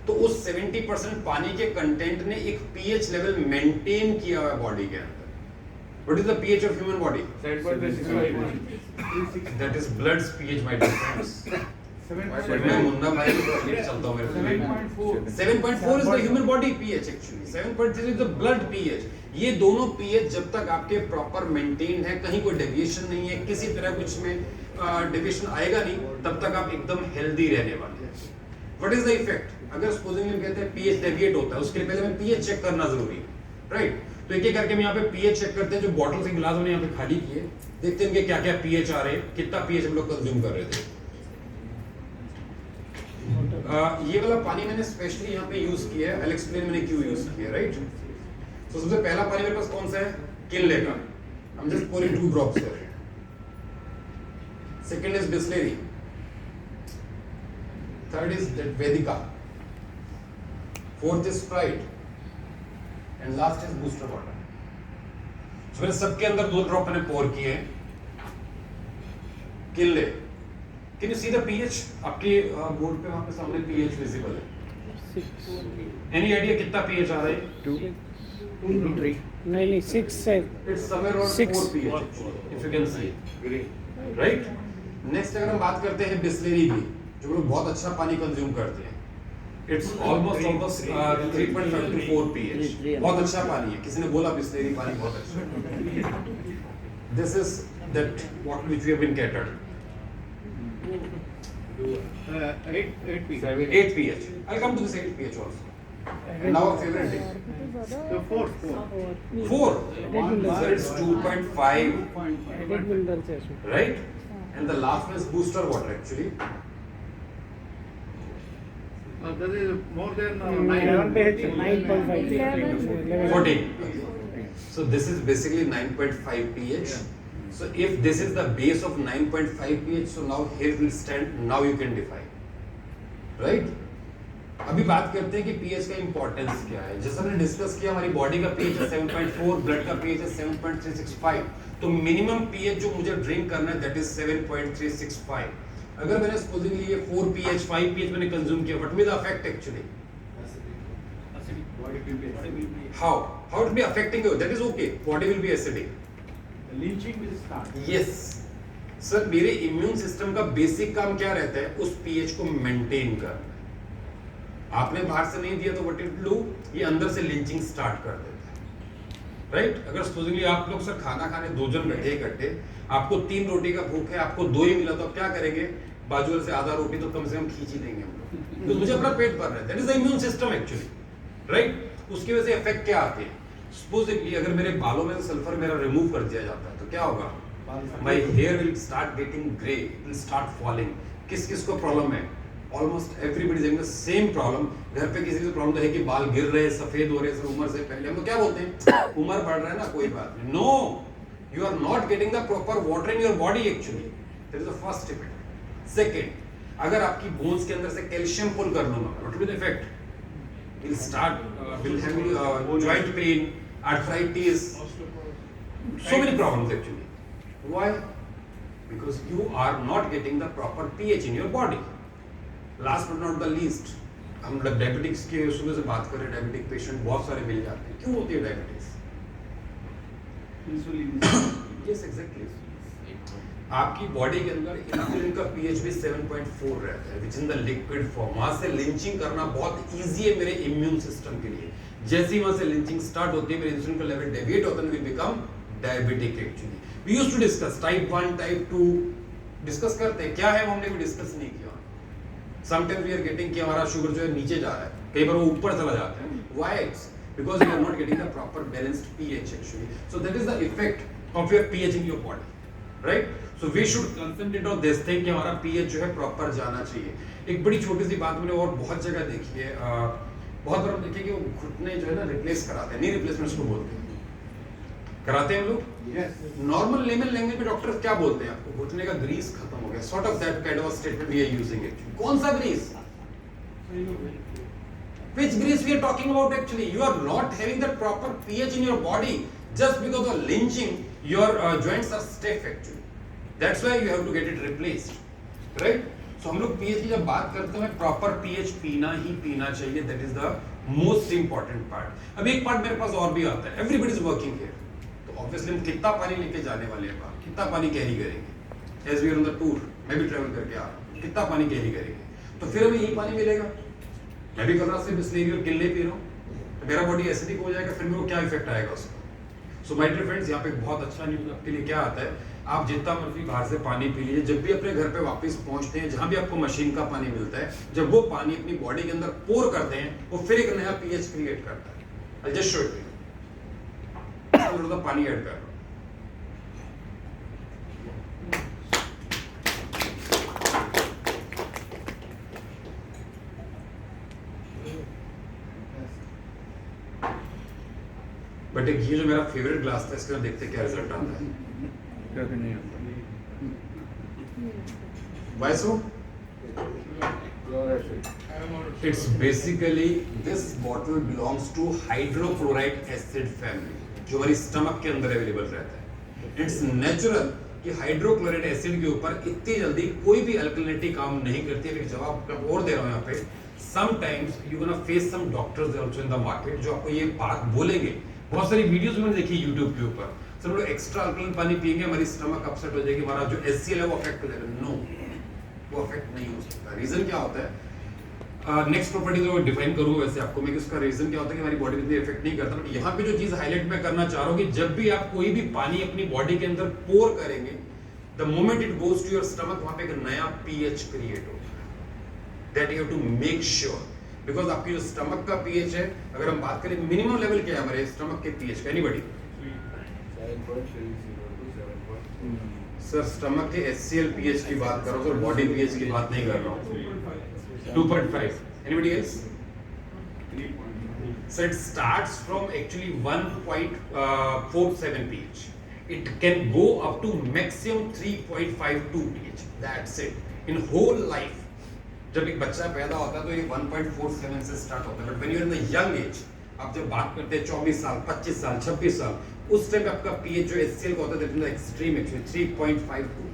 तो उस 70% पानी के कंटेंट ने एक पीएच लेवल मेंटेन किया हुआ बॉडी के अंदर. What is the pH of human body? 7.6. That is blood's pH, my dear friends. मैं मुन्ना भाई को लेके चलता हूँ मेरे. 7.4 is the human body pH actually. 7.3 is the blood pH. ये दोनों pH जब तक आपके प्रॉपर मेंटेन है, कहीं कोई डेविएशन नहीं है, किसी तरह कुछ में डेविएशन आएगा नहीं, तब तक आप एकदम हेल्दी रहने वाले हैं. What is the effect? अगर सपोजिंगली हम कहते हैं pH डेविएट होता है, उसके लिए पहले हमें pH चेक करना जरूरी है, राइट? तो एक एक करके हम यहाँ पे pH चेक करते हैं. जो बॉटल से गिलास हमने यहाँ पे खाली किए, देखते हैं कि क्या क्या pH आ रहे हैं, कितना pH हम लोग कंज्यूम कर रहे थे. ये वाला पानी मैंने स्पेशली यहाँ पे यूज किया है. आई एक्सप्लेन मैंने क्यों यूज किया है, राइट? तो सबसे पहला पानी मेरे पास कौन सा है? किनले का. I'm just pouring 2 drops here. Second is Bisleri. Third is that Vedica. Fourth is Sprite. And last is Booster water. So मैंने सबके अंदर 2 ड्रॉप मैंने पोर किए हैं. Kinley. Can you see the pH? आपके बोर्ड पे वहाँ पे सामने pH विजिबल है. Any idea कितना pH आ रहा है? 2, 3. नहीं 6 है. It's somewhere around 6. 4 pH, if you can see. Right? Next अगर हम बात करते हैं बिस्लेरी की, जो लोग बहुत अच्छा पानी कंज्यूम करते हैं, it's almost 3.5 to 4 pH. बहुत अच्छा पानी है. किसी ने बोला बिस्लेरी पानी बहुत अच्छा है. This is that what which we have been catered. 8 pH. 8 pH. I'll come to this 8 pH also. And now our favorite dish. So 4. 4. So it's 2.5, edit mineral से इसमें. right? And the last one is booster water actually. That is more than 11 pH. 9.5. 14. So this is basically 9.5 pH. So if this is the base of 9.5 pH, so now here will stand. Now you can define, right? अभी बात करते हैं कि pH का importance क्या है. जैसा हमने डिस्कस किया, हमारी बॉडी का pH है 7.4, ब्लड का pH है 7.365. तो मिनिमम pH जो मुझे ड्रिंक करना है that is 7.365. अगर मैंने सपोजिंगली ये 4 pH 5 pH मैंने कंज्यूम किया, what will be the effect actually? How it will be affecting you? That is okay. Body will be acidic. lynching will start. Yes. Sir मेरे immune system का basic काम क्या रहता है? उस pH को मेंटेन करना. आपने बाहर से नहीं दिया तो व्हाट इट डू? ये अंदर से लिंचिंग स्टार्ट कर देता है, राइट? अगर सपोजिंगली आप लोग सर खाना खाने 2 जन बैठे इकट्ठे, आपको 3 रोटी का भूख है, आपको 2 ही मिला, तो आप क्या करेंगे? बाजू से आधा रोटी तो कम से कम खींच ही देंगे हम लोग, तो मुझे अपना पेट भर रहा है. That is the immune system actually, right? उसकी वजह से इफेक्ट क्या आते हैं? सपोजिंगली अगर मेरे बालों में सल्फर मेरा रिमूव कर दिया जाता है, तो क्या होगा? My hair will start getting grey, it will start falling. किस किस को प्रॉब्लम है? Almost everybody is same problem. घर पे किसी को प्रॉब्लम तो है कि बाल गिर रहे हैं, सफेद हो रहे हैं उम्र से पहले. हम लोग क्या बोलते हैं? उम्र बढ़ रहा है ना, कोई बात नहीं. No, you are not getting the proper water in your body actually. That is the first effect. Second, अगर आपकी बोन्स के अंदर से कैल्शियम पुल कर लूंगा, what will be the effect? Will start will have joint pain, arthritis, so many problems actually. Why? Because you are not getting the proper pH in your body, last but not the least, हम diabetics के सुबह से बात कर रहे हैं, diabetic patient बहुत सारे मिल जाते हैं। क्यों होती है डायबिटीज? यस एग्जैक्टली, आपकी बॉडी के अंदर इंसुलिन का पीएच भी 7.4 रहता है विच इन द लिक्विड फॉर्म। वहां से लिंचिंग करना बहुत इजी है मेरे इम्यून सिस्टम के लिए। जैसे ही वहां से लिंचिंग स्टार्ट होती है, मेरे इंसुलिन का लेवल डेविएट होता है, we become diabetic. Actually we used to discuss type 1 type 2 discuss करते हैं, क्या है वो हमने भी डिस्कस नहीं किया। समटाइम्स वी आर गेटिंग कि हमारा शुगर जो है नीचे जा रहा है, कई बार वो ऊपर चला जाता है। Why? because you are not getting the proper balanced pH actually. So that is the effect of your pH in your body, right? So we should concentrate on this thing कि हमारा pH जो है proper जाना चाहिए। एक बड़ी छोटी सी बात मैंने और बहुत जगह देखी है, बहुत बार हम देखें कि वो घुटने जो है ना रिप्लेस कराते हैं, नी रिप्लेसमेंट उसको बोलते हैं, कराते हैं हम लोग। Yes. नॉर्मल लेमन लैंग्वेज में डॉक्टर क्या बोलते हैं आपको? घुटने का ग्रीस खत्म हो गया, sort of that kind of statement we are using it. कौन सा grease? Which grease we are talking about actually? You are not having the proper pH in your body. Just because of lynching, your joints are stiff actually. That's why you have to get it replaced, right? So हम लोग pH की जब बात करते हैं, proper pH पीना ही पीना चाहिए. That is the most important part. अब एक part मेरे पास और भी आता है. Everybody is working here. तो obviously हम कितना पानी लेके जाने वाले हैं बाहर? कितना पानी कैरी करेंगे? As we are on the tour, मैं भी travel करके आ रहा हूँ. कितना पानी कैरी करेंगे? तो फिर हमें यही पानी मिलेगा. मैं भी कर रहा सिर्फ बिस्लेरी और किले पी रहा हूँ, तो मेरा बॉडी एसिडिक हो जाएगा, फिर मेरे को क्या इफेक्ट आएगा उसका? सो माय डियर फ्रेंड्स, यहाँ पे बहुत अच्छा न्यूज़ आपके लिए क्या आता है, आप जितना मर्जी बाहर से पानी पी लीजिए, जब भी अपने घर पे वापस पहुंचते हैं, जहाँ भी आपको मशीन का पानी मिलता है, जब वो पानी अपनी बॉडी के अंदर पोर करते हैं, वो फिर एक नया पीएच क्रिएट करता है। I just show it you, थोड़ा पानी ऐड कर रहा हूँ। बट एक ये जो मेरा फेवरेट ग्लास था, इसके अंदर देखते क्या रिजल्ट आता है। Why so? It's basically this bottle belongs to hydrochloride acid family, जो हमारी स्टमक के अंदर अवेलेबल रहता है। It's natural कि हाइड्रोक्लोराइड एसिड के ऊपर इतनी जल्दी कोई भी अल्कलिनिटी काम नहीं करती है। जवाब और दे रहा हूँ यहाँ पे, sometimes you gonna face some doctors also in the market जो आपको ये बात बोलेंगे। बहुत सारी वीडियोस मैंने देखी YouTube के ऊपर, सर लोग एक्स्ट्रा अल्कलाइन पानी पिएंगे, हमारी स्टमक अपसेट हो जाएगी, हमारा जो HCl है वो अफेक्ट हो जाएगा। नो, वो अफेक्ट नहीं हो सकता। रीजन क्या होता है? नेक्स्ट प्रॉपर्टी जो डिफाइन करूंगा वैसे आपको मैं कि उसका रीजन क्या होता है कि हमारी बॉडी में इतनी इफेक्ट नहीं करता। बट यहाँ पे जो चीज हाईलाइट मैं करना चाह रहा हूँ कि जब भी आप कोई भी पानी अपनी बॉडी के अंदर पोर करेंगे, the moment it goes to your stomach, वहां पे एक नया पीएच क्रिएट होगा। That you have to make sure, because आपकी जो स्टमक का पीएच है, अगर हम बात करें मिनिमम लेवल क्या है हमारे स्टमक के पीएच का, एनीबॉडी? सर स्टमक के HCl पीएच की बात कर रहा हूँ सर, बॉडी पीएच की बात नहीं कर रहा हूँ। 2.5. Anybody else? So it starts from actually 1.47 pH. It can go up to maximum 3.52 pH. That's it in whole life. जब एक बच्चा पैदा होता है तो ये 1.47 से स्टार्ट होता है, but when you are in the young age, आप जब बात करते हैं 24 साल, 25 साल, 26 साल, उस टाइम आपका पीएच जो HCl का होता है दैट इज एक्सट्रीम एक्चुअली 3.52।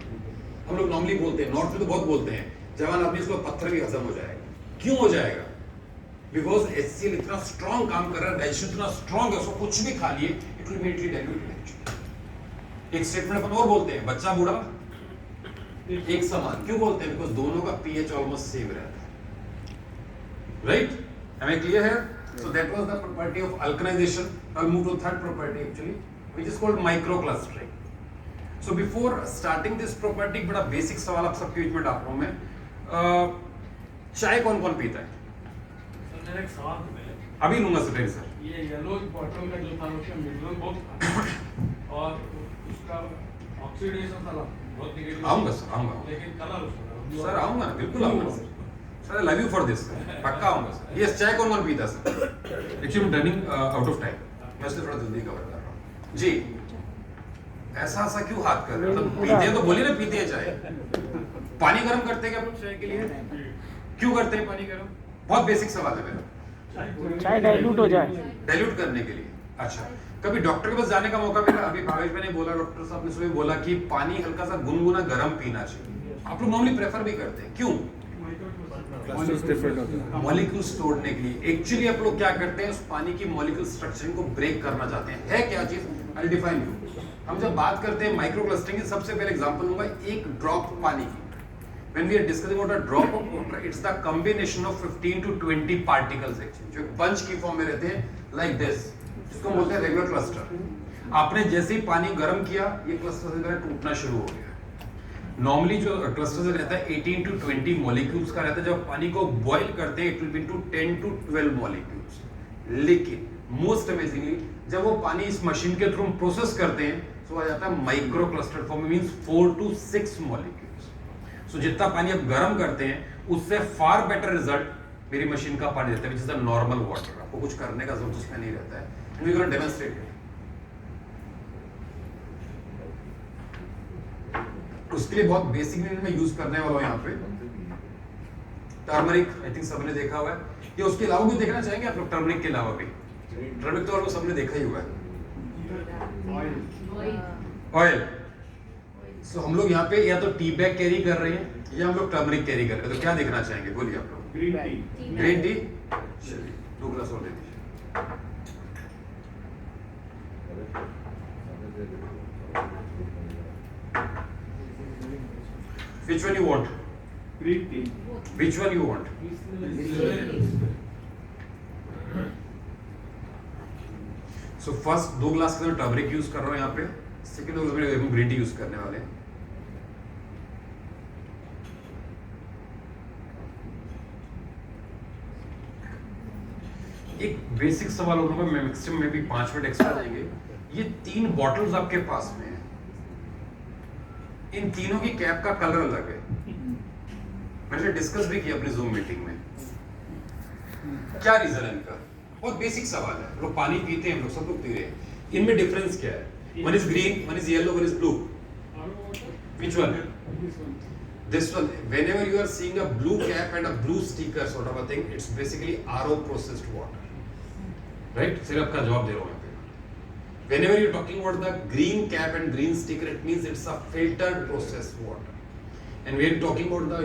हम लोग नॉर्मली बोलते हैं, नॉर्थ में तो बहुत बोलते हैं, जवान आदमी इसको पत्थर भी हजम हो जाएगा। क्यों हो जाएगा? बिकॉज HCl इतना स्ट्रॉन्ग काम कर रहा है, डाइजेशन इतना स्ट्रॉन्ग है, उसको कुछ भी खा लिए इट विल इमीडिएटली डाइल्यूट। एक स्टेटमेंट अपन और बोलते हैं, बच्चा बूढ़ा एक समान। क्यों बोलते हैं? बिकॉज दोनों का पीएच ऑलमोस्ट सेम रहता है, राइट? एम आई क्लियर है? So that was the property of alkanisation. I'll move to third property actually, which is called microclustering. So before starting this property, बड़ा बेसिक सवाल आप सबके बीच में डाल रहा हूँ मैं, चाय कौन कौन पीता है? सर एक सवाल है, अभी लूंगा सर। सर ये येलो बॉटल में जो था उसमें मिनरल बहुत था और उसका ऑक्सीडेशन था बहुत निगेटिव। आऊंगा सर, आऊंगा। लेकिन कलर उसका सर आऊंगा ना, बिल्कुल आऊंगा sir. Sir I love you for this, पक्का आऊंगा सर। यस, चाय कौन कौन पीता है sir? Actually running out of time, मैं इसलिए थोड़ा जल्दी कवर कर रहा हूँ जी। ऐसा क्यों हाथ कर रहे हो? मतलब पीते हैं तो बोलिए ना, पीते हैं चाय। पानी गर्म करते हैं क्या आप लोग चाय के लिए? क्यों करते हैं पानी गर्म? बहुत बेसिक सवाल है मेरा। चाय डाइल्यूट हो जाए, डाइल्यूट करने के लिए। अच्छा, कभी डॉक्टर के पास जाने का मौका मिला? अभी भावेश भाई ने बोला, डॉक्टर साहब ने सुबह बोला कि पानी हल्का सा गुनगुना गर्म पीना चाहिए। आप लोग नॉर्मली प्रेफर भी करते हैं, क्यों? Clusters different होते हैं. मॉलिक्यूल्स तोड़ने के लिए एक्चुअली आप लोग क्या करते हैं, उस पानी की मॉलिक्यूल स्ट्रक्चर को ब्रेक करना चाहते हैं. है क्या चीज? I define you. हम जब बात करते हैं माइक्रो क्लस्टरिंग की, सबसे पहले एग्जांपल लूंगा एक ड्रॉप पानी की. When we are discussing about a drop of water, it's the combination of 15 to 20 particles actually, जो बंच की फॉर्म में रहते हैं, like this, जिसको बोलते हैं रेगुलर क्लस्टर. आपने जैसे ही पानी गर्म किया, ये क्लस्टर से तरह टूटना शुरू हो गया. नॉर्मली जो क्लस्टर से रहता है 18 to 20 मॉलिक्यूल्स का रहता है. जब पानी को बॉईल करते हैं, it will be to 10 to 12 molecules. लेकिन मोस्ट अमेजिंगली जब वो पानी इस मशीन के थ्रू प्रोसेस करते हैं, तो आ जाता है माइक्रो क्लस्टर फॉर्म में, मींस 4 to 6 मॉलिक्यूल्स. सो जितना पानी आप गर्म करते हैं, उससे फार बेटर रिजल्ट मेरी मशीन का पानी देता है, which is the normal water. आपको कुछ करने का जरूरत उसमें नहीं रहता है. And we're going to demonstrate it. उसके लिए बहुत बेसिक यूनिट में यूज करने वाला हूं यहाँ पे. टर्मरिक आई थिंक सबने देखा हुआ है. ये उसके अलावा भी देखना चाहेंगे आप लोग? टर्मरिक के अलावा भी. टर्मरिक तो आप लोग सबने देखा ही हुआ है. ऑयल. सो हम लोग यहाँ पे या तो टी बैग कैरी कर रहे हैं या हम लोग टर्मरिक कैरी कर रहे हैं. तो क्या देखना चाहेंगे, बोलिए आप लोग? Green tea. Green tea. चलिए 2 ग्लास और दे दीजिए. Which one you want? Green tea. Which one you want? So first 2 glass के अंदर टर्मरिक यूज कर रहा हूँ यहाँ पे. सेकंड 2 ग्लास में हम ग्रीन टी यूज करने वाले हैं. एक बेसिक सवाल होगा, मैं मैक्सिमम में भी 5 मिनट एक्स्ट्रा देंगे. ये 3 बॉटल्स आपके पास में है. इन तीनों की कैप का कलर अलग है. मैंने डिस्कस भी किया अपनी जूम मीटिंग में. क्या रीजन है इनका? बहुत बेसिक सवाल है. लोग पानी पीते हैं, हम लोग सब लोग पी रहे हैं. इनमें डिफरेंस क्या है? One is green, one is yellow, one is blue. Which one? This one. Whenever you are seeing a blue cap and a blue sticker sort of a thing, it's basically RO processed water. Right? सिर्फ आपका जवाब दे रहा हूँ यहाँ पे. Whenever you're talking about the green cap and green sticker, it means it's a filtered processed water. And when you're talking about the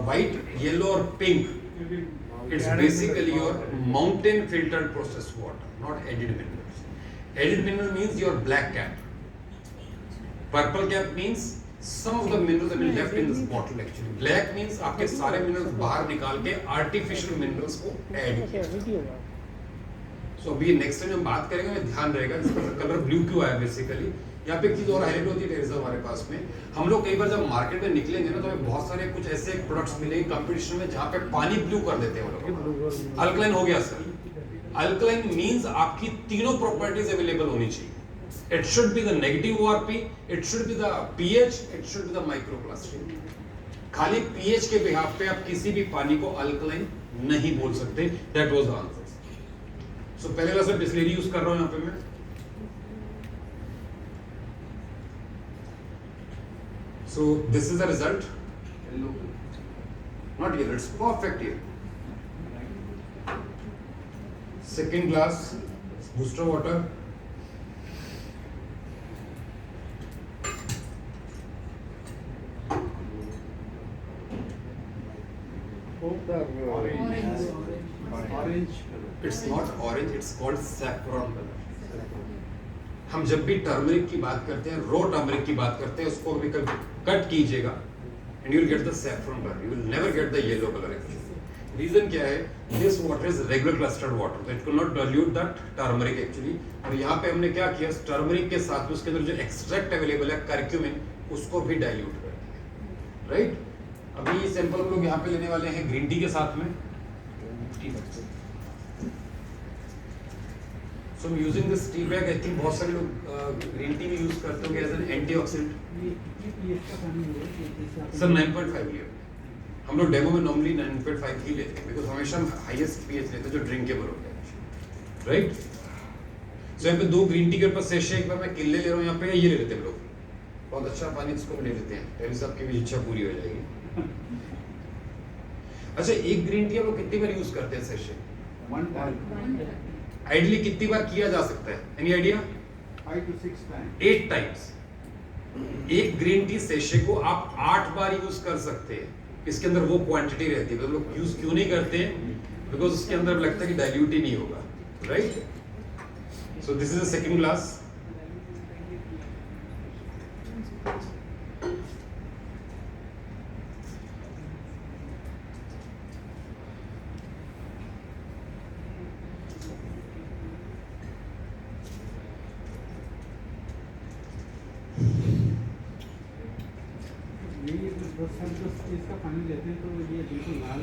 white, yellow or pink, it's basically your mountain filtered processed water, not added minerals. Added mineral means your black cap. Purple cap means some of the minerals have been left in this bottle actually. Black means आपके सारे minerals बाहर निकाल के artificial minerals को add किया. So अभी next time हम बात करेंगे, में ध्यान रहेगा इसका कलर ब्लू क्यों आया बेसिकली. यहाँ पे एक चीज और हाईलाइट होती है टेरेसा हमारे पास में. हम लोग कई बार जब मार्केट में निकलेंगे ना, तो हमें बहुत सारे कुछ ऐसे प्रोडक्ट्स मिलेंगे कंपटीशन में जहाँ पे पानी ब्लू कर देते हैं वो लोग. अल्कलाइन हो गया सर. अल्कलाइन मींस आपकी तीनों प्रॉपर्टीज अवेलेबल होनी चाहिए. It should be the negative ORP, it should be the pH, it should be the microclustering. खाली pH के बिहाफ पे आप किसी भी पानी को अल्कलाइन नहीं बोल सकते. That was the answer. So पहले क्लास में बिस्लेरी यूज कर रहा हूँ यहाँ पे मैं. So this is the result. Not yellow, it's perfect here. Second glass, booster water. Both are orange. It's not orange, it's called saffron color. हम जब भी टर्मरिक की बात करते हैं, रो टर्मरिक की बात करते हैं, उसको भी कट कीजिएगा and you will get the saffron color. You will never get the yellow color actually. Reason क्या है? This water is regular clustered water, so it could not dilute that turmeric actually. और यहाँ पे हमने क्या किया? Turmeric के साथ में उसके अंदर जो एक्सट्रैक्ट अवेलेबल है कर्क्यूमिन, उसको भी डाइल्यूट कर दिया. राइट? अभी सैंपल हम लोग यहाँ पे लेने वाले हैं ग्रीन टी के साथ में. So I'm using this tea bag. I think बहुत सारे लोग ग्रीन टी भी यूज करते होंगे एज एन एंटीऑक्सीडेंट. सर 9.5 लिया. हम लोग डेमो में नॉर्मली 9.5 ही लेते हैं बिकॉज हमेशा हम हाईएस्ट पीएच लेते हैं जो ड्रिंकेबल होता है. राइट? सो यहाँ पे 2 ग्रीन टी के ऊपर सेशे, एक बार मैं किले ले रहा हूँ यहाँ पे, ये ले लेते हैं हम लोग. बहुत अच्छा पानी इसको ले लेते हैं. टेरी साहब की भी इच्छा पूरी हो जाएगी. अच्छा, एक ग्रीन टी हम लोग कितनी बार यूज करते हैं सेशे? 1 time. आइडियली कितनी बार किया जा सकता है? Any idea? 5 to 6 times. 8 times. एक ग्रीन टी सेशे को आप 8 बार यूज कर सकते हैं. इसके अंदर वो क्वांटिटी रहती है, लोग यूज क्यों नहीं करते हैं? बिकॉज उसके अंदर लगता है कि डाइल्यूट ही नहीं होगा, right? So this is a second glass. ये 10 साल इसका पानी लेते हैं तो ये बिल्कुल लाल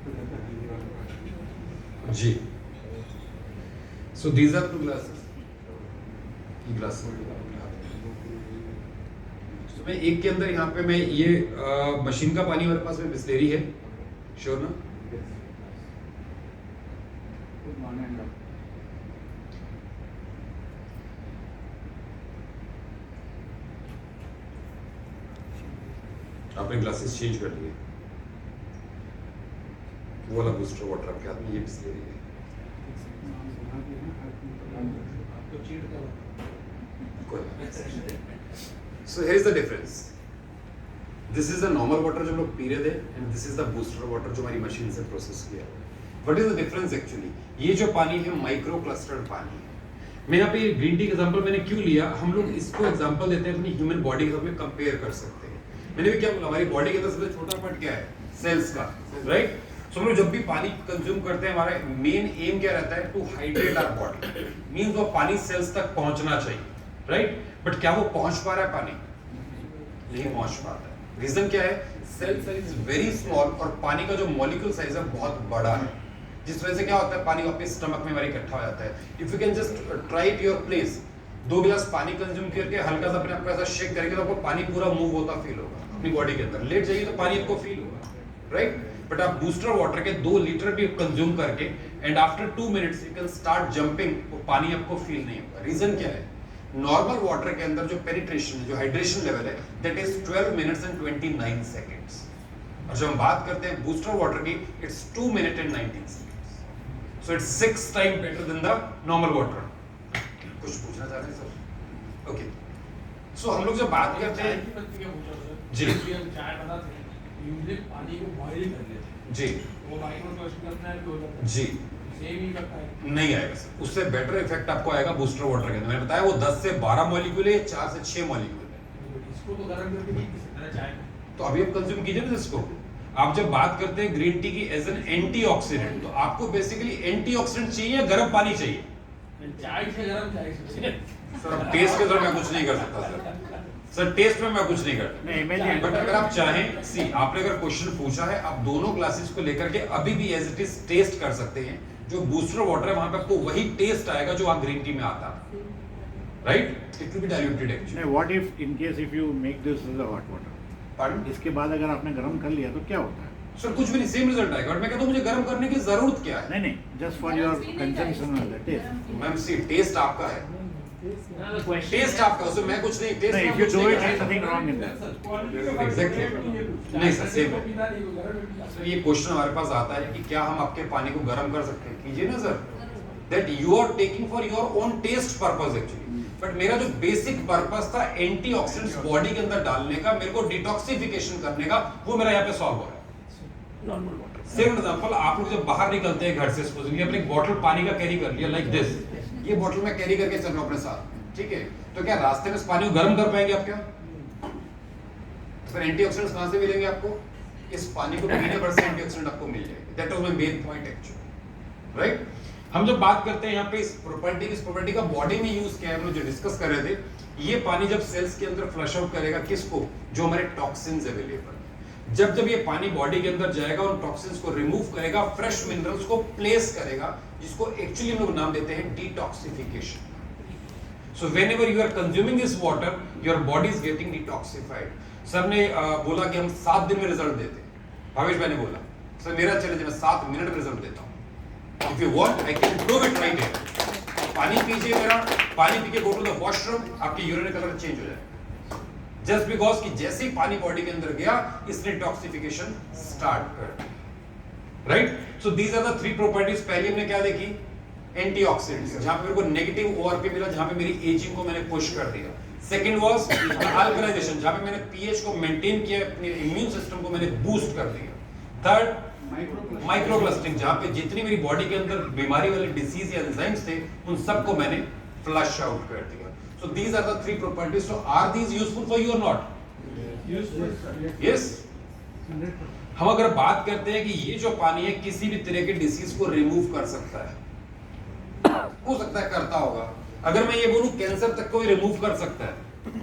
हो जाता है हल्दी वाला. जी. So these are two glasses. ये ग्लास तो मैं एक के अंदर यहाँ पे मैं ये मशीन का पानी मेरे पास में बिस्लेरी है, श्योर ना? Put 1 and up. आपने ग्लासेस चेंज कर लिए, वो वाला बूस्टर वाटर आपके हाथ में, ये बिस्लेरी है. आपको चीट करो. So here is the difference. This is the normal water जो हम लोग पी रहे थे, and this is the booster water जो हमारी मशीन से प्रोसेस किया है. What is the difference actually? ये जो पानी है माइक्रो क्लस्टर्ड पानी है. मैं यहाँ पे ये ग्रीन टी का एग्जांपल मैंने क्यों लिया? हम लोग इसको एग्जांपल देते हैं अपनी ह्यूमन बॉडी के साथ में कंपेयर कर सकते हैं. मैंने भी क्या बोला, हमारी बॉडी के अंदर सबसे छोटा पार्ट क्या है? सेल्स का, राइट? सो हम लोग जब भी पानी कंज्यूम करते हैं, हमारा मेन एम क्या रहता है? To hydrate our body. Means वो पानी सेल्स तक पहुंचना चाहिए, राइट? बट क्या वो पहुंच पा रहा है? पानी नहीं पहुंच पाता है. रीजन क्या है? Cell size is very small और पानी का जो मॉलिक्यूल साइज है बहुत बड़ा है, जिस वजह से क्या होता है? पानी वापस स्टमक में हमारे इकट्ठा हो जाता है. If you can just try it your place, 2 गिलास पानी कंज्यूम करके हल्का सा अपने आप को ऐसा शेक करेंगे तो आपको पानी पूरा मूव होता फील होगा अपनी बॉडी के अंदर. लेट जाइए तो पानी आपको फील होगा, राइट? बट आप बूस्टर वाटर के 2 लीटर भी कंज्यूम करके and after 2 minutes you can start jumping, वो पानी आपको फील नहीं होगा. रीजन क्या है? नॉर्मल वाटर के अंदर जो पेनिट्रेशन है, जो हाइड्रेशन लेवल है, that is 12 minutes and 29 seconds. और जब हम बात करते हैं बूस्टर वाटर की, it's 2 minute and 19 seconds. So it's 6 time better than the normal water. कुछ पूछना चाह रहे हैं सर? ओके. सो हम लोग जब बात करते चाय हैं की पत्ती का पूछा सर. जी. हम चाय बनाते हैं, यूजली पानी को बॉईल कर लेते हैं. जी वो माइक्रो क्लस्टर में भी हो जाता है. जी सेम ही करता है. नहीं आएगा सर, उससे बेटर इफेक्ट आपको आएगा बूस्टर वाटर के अंदर. मैंने बताया वो 10 से 12 मॉलिक्यूल है, 4 से 6 मॉलिक्यूल है. इसको तो गर्म करके नहीं पी सकते ना चाय को. तो अभी आप कंज्यूम कीजिए ना इसको. आप जब बात करते हैं ग्रीन टी की एज एन एंटीऑक्सीडेंट, तो आपको बेसिकली एंटीऑक्सीडेंट चाहिए या गर्म पानी चाहिए? चाय से गर्म चाय से. सर अब टेस्ट के अंदर मैं कुछ नहीं कर सकता सर टेस्ट में मैं कुछ नहीं करता. बट अगर आप चाहें, सी आपने अगर क्वेश्चन पूछा है, आप दोनों क्लासेस को लेकर के अभी भी एज इट इज टेस्ट कर सकते हैं. जो बूस्टर वाटर है वहां पे आपको वही टेस्ट आएगा जो आप ग्रीन टी में आता है, right? It will be diluted actually. What if in case if you make this as a hot water, pardon? इसके बाद अगर आपने गर्म कर लिया तो क्या होता है? सर कुछ भी नहीं, सेम रिजल्ट आएगा. और मैं कहता हूं मुझे गर्म करने की जरूरत क्या है? नहीं नहीं, just for your consumption of the test. Ma'am see test आपका है, टेस्ट आपका, उसमें मैं कुछ नहीं. टेस्ट नहीं, if you do it, there is nothing wrong in that. Exactly. नहीं सर, same है. तो ये क्वेश्चन हमारे पास आता है कि क्या हम आपके पानी को गर्म कर सकते हैं? कीजिए ना sir. That you are taking for your own test purpose actually. But मेरा जो बेसिक पर्पस था एंटीऑक्सीडेंट्स बॉडी के अंदर डालने का, मेरे को डिटॉक्सिफिकेशन करने का, वो मेरा यहाँ पे सॉल्व हो रहा है. Normal water. सेम एग्जांपल, आप लोग जब बाहर निकलते हैं घर से, सपोजिंग आपने एक बॉटल पानी का कैरी कर लिया लाइक दिस. ये बॉटल मैं कैरी करके चल रहा हूं अपने साथ, ठीक है? तो क्या रास्ते में इस पानी को गर्म कर पाएंगे आप? क्या फिर एंटीऑक्सीडेंट्स कहां से मिलेंगे आपको? इस पानी को पीने पर से एंटीऑक्सीडेंट आपको मिल जाएंगे. That was my main point actually, right? हम जब बात करते हैं यहाँ पे इस प्रॉपर्टी का बॉडी में यूज किया है, हम लोग जो डिस्कस कर रहे थे, ये पानी जब सेल्स के अंदर फ्लश आउट करेगा किसको? जो हमारे टॉक्सिन्स अवेलेबल. जब ये पानी बॉडी के अंदर जाएगा, उन टॉक्सिन्स को रिमूव करेगा, फ्रेश मिनरल्स को प्लेस करेगा, जिसको एक्चुअली हम लोग नाम देते हैं detoxification. So whenever you are consuming this water, your body is getting detoxified. Sir ने बोला कि हम 7 दिन में रिजल्ट देते हैं. भावेश भाई ने बोला सर मेरा चैलेंज मैं 7 मिनट में रिजल्ट देता हूँ. If you want, I can prove it right here. पानी पीजिए मेरा, पानी पी के go to the washroom, आपकी यूरिन कलर चेंज हो जाएगा. Just because कि जैसे ही पानी बॉडी के अंदर गया, इसने डिटॉक्सिफिकेशन स्टार्ट कर दी. Right? So these are the 3 properties. पहली हमने क्या देखी? एंटीऑक्सीडेंट्स, जहां पे मेरे को नेगेटिव ओआरपी मिला, जहां पे मेरी एजिंग को मैंने पुश कर दिया. सेकंड वाज अल्कलाइजेशन, जहां पे मैंने पीएच को मेंटेन किया, अपने इम्यून सिस्टम को मैंने बूस्ट कर दिया। थर्ड माइक्रो क्लस्टरिंग, जहां पे जितनी मेरी बॉडी के अंदर बीमारी वाले डिसीज या एंजाइम्स थे उन सबको मैंने फ्लश आउट कर दिया। So these are the 3 properties. So are these useful for you और नॉट? यस। हम अगर बात करते हैं कि ये जो पानी है किसी भी तरह के डिसीज को रिमूव कर सकता है, हो सकता है करता होगा। अगर मैं ये बोलूं कैंसर तक को रिमूव कर सकता है,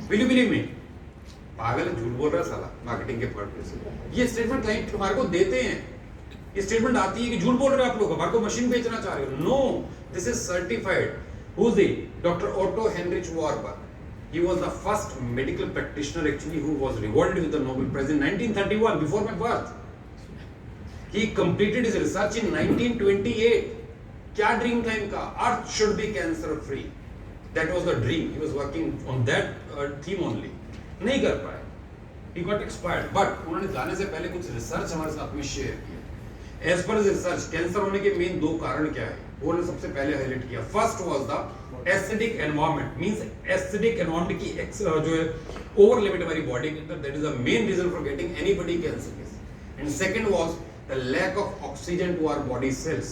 विल यू बिलीव मी? पागल है, झूठ बोल रहा है साला मार्केटिंग के पर्पस से। ये स्टेटमेंट क्लाइंट हमारे को देते हैं, ये स्टेटमेंट आती है कि झूठ बोल रहे हो आप लोग, हमारे को मशीन बेचना चाह रहे हो। No, this is certified. Who is it? Doctor Otto Heinrich Warburg. He was the first medical practitioner actually who was rewarded with the Nobel Prize in 1931, before my birth. He completed his research in 1928. क्या dream था इनका? Earth should be cancer free. That was the dream. He was working on that theme only. नहीं कर पाए. He got expired. But उन्होंने जाने से पहले कुछ रिसर्च हमारे साथ में शेयर किया. As per his research, cancer होने के मेन 2 कारण क्या है? वो उन्होंने सबसे पहले हाईलाइट किया. First was the acidic environment, means acidic environment की जो है ओवर लिमिट हमारी बॉडी के अंदर, that is the main reason for getting anybody cancer case. And second was the lack of oxygen to our body cells.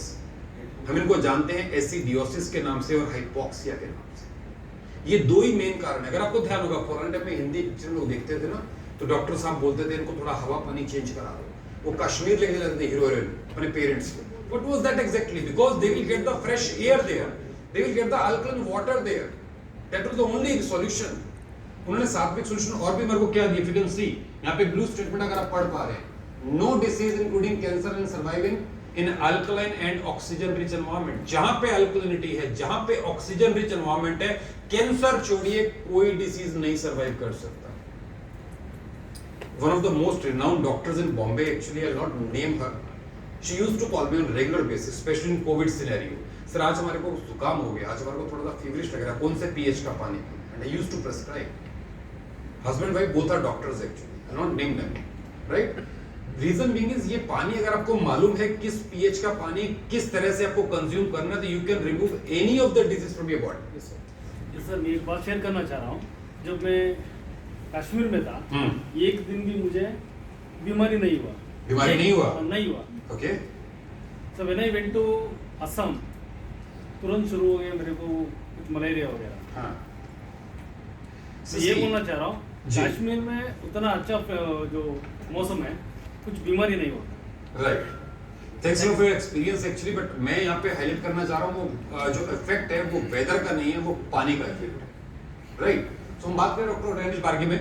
हम इनको जानते हैं एसिडियोसिस के नाम से और हाइपोक्सिया के नाम से। ये 2 ही मेन कारण है। अगर आपको ध्यान होगा फॉरेन टाइम में हिंदी पिक्चर लोग देखते थे ना, तो डॉक्टर साहब बोलते थे इनको थोड़ा हवा पानी चेंज करा दो। वो कश्मीर लेके जाते थे हीरो हीरोइन अपने पेरेंट्स को। What was that exactly? Because they will get the fresh air there. They will get the alkaline water there. That was the only solution. उन्होंने सात्विक सॉल्यूशन और भी मेरे को क्या दिया? If you can see, यहाँ पे ब्लू स्टेटमेंट अगर आप पढ़ पा रहे हैं, no disease including cancer and surviving in alkaline and oxygen rich environment. जहाँ पे alkalinity है, जहाँ पे oxygen rich environment है, कैंसर छोड़िए कोई डिसीज नहीं सर्वाइव कर सकता। One of the most renowned doctors in Bombay, actually I'll not name her, she used to call me on regular basis, especially in COVID scenario. Sir आज हमारे को जुकाम हो गया, आज हमारे को थोड़ा सा फीवरिश लग रहा है, कौन से पीएच का पानी पीना? And I used to prescribe. Husband wife both are doctors actually. I'll not name them, right? Reason being is ये पानी अगर आपको मालूम है किस पीएच का पानी किस तरह से आपको कंज्यूम करना, तो you can remove any of the disease from your body. Yes sir, मैं एक बात शेयर करना चाह रहा हूँ। जब मैं कश्मीर में था, एक दिन भी मुझे बीमारी नहीं हुआ। बीमारी नहीं हुआ? नहीं हुआ। Okay. So when I went to Assam, तुरंत शुरू हो गया मेरे को कुछ मलेरिया वगैरह। हाँ। तो ये बोलना चाह रहा हूँ, कश्मीर में उतना अच्छा जो मौसम है, कुछ बीमारी नहीं होता। Right. Thanks for your experience actually, but मैं यहाँ पे हाईलाइट करना चाह रहा हूँ वो जो इफेक्ट है वो वेदर का नहीं है, वो पानी का इफेक्ट है। Right. तो हम बात करें डॉक्टर रेनिश बार्गी में,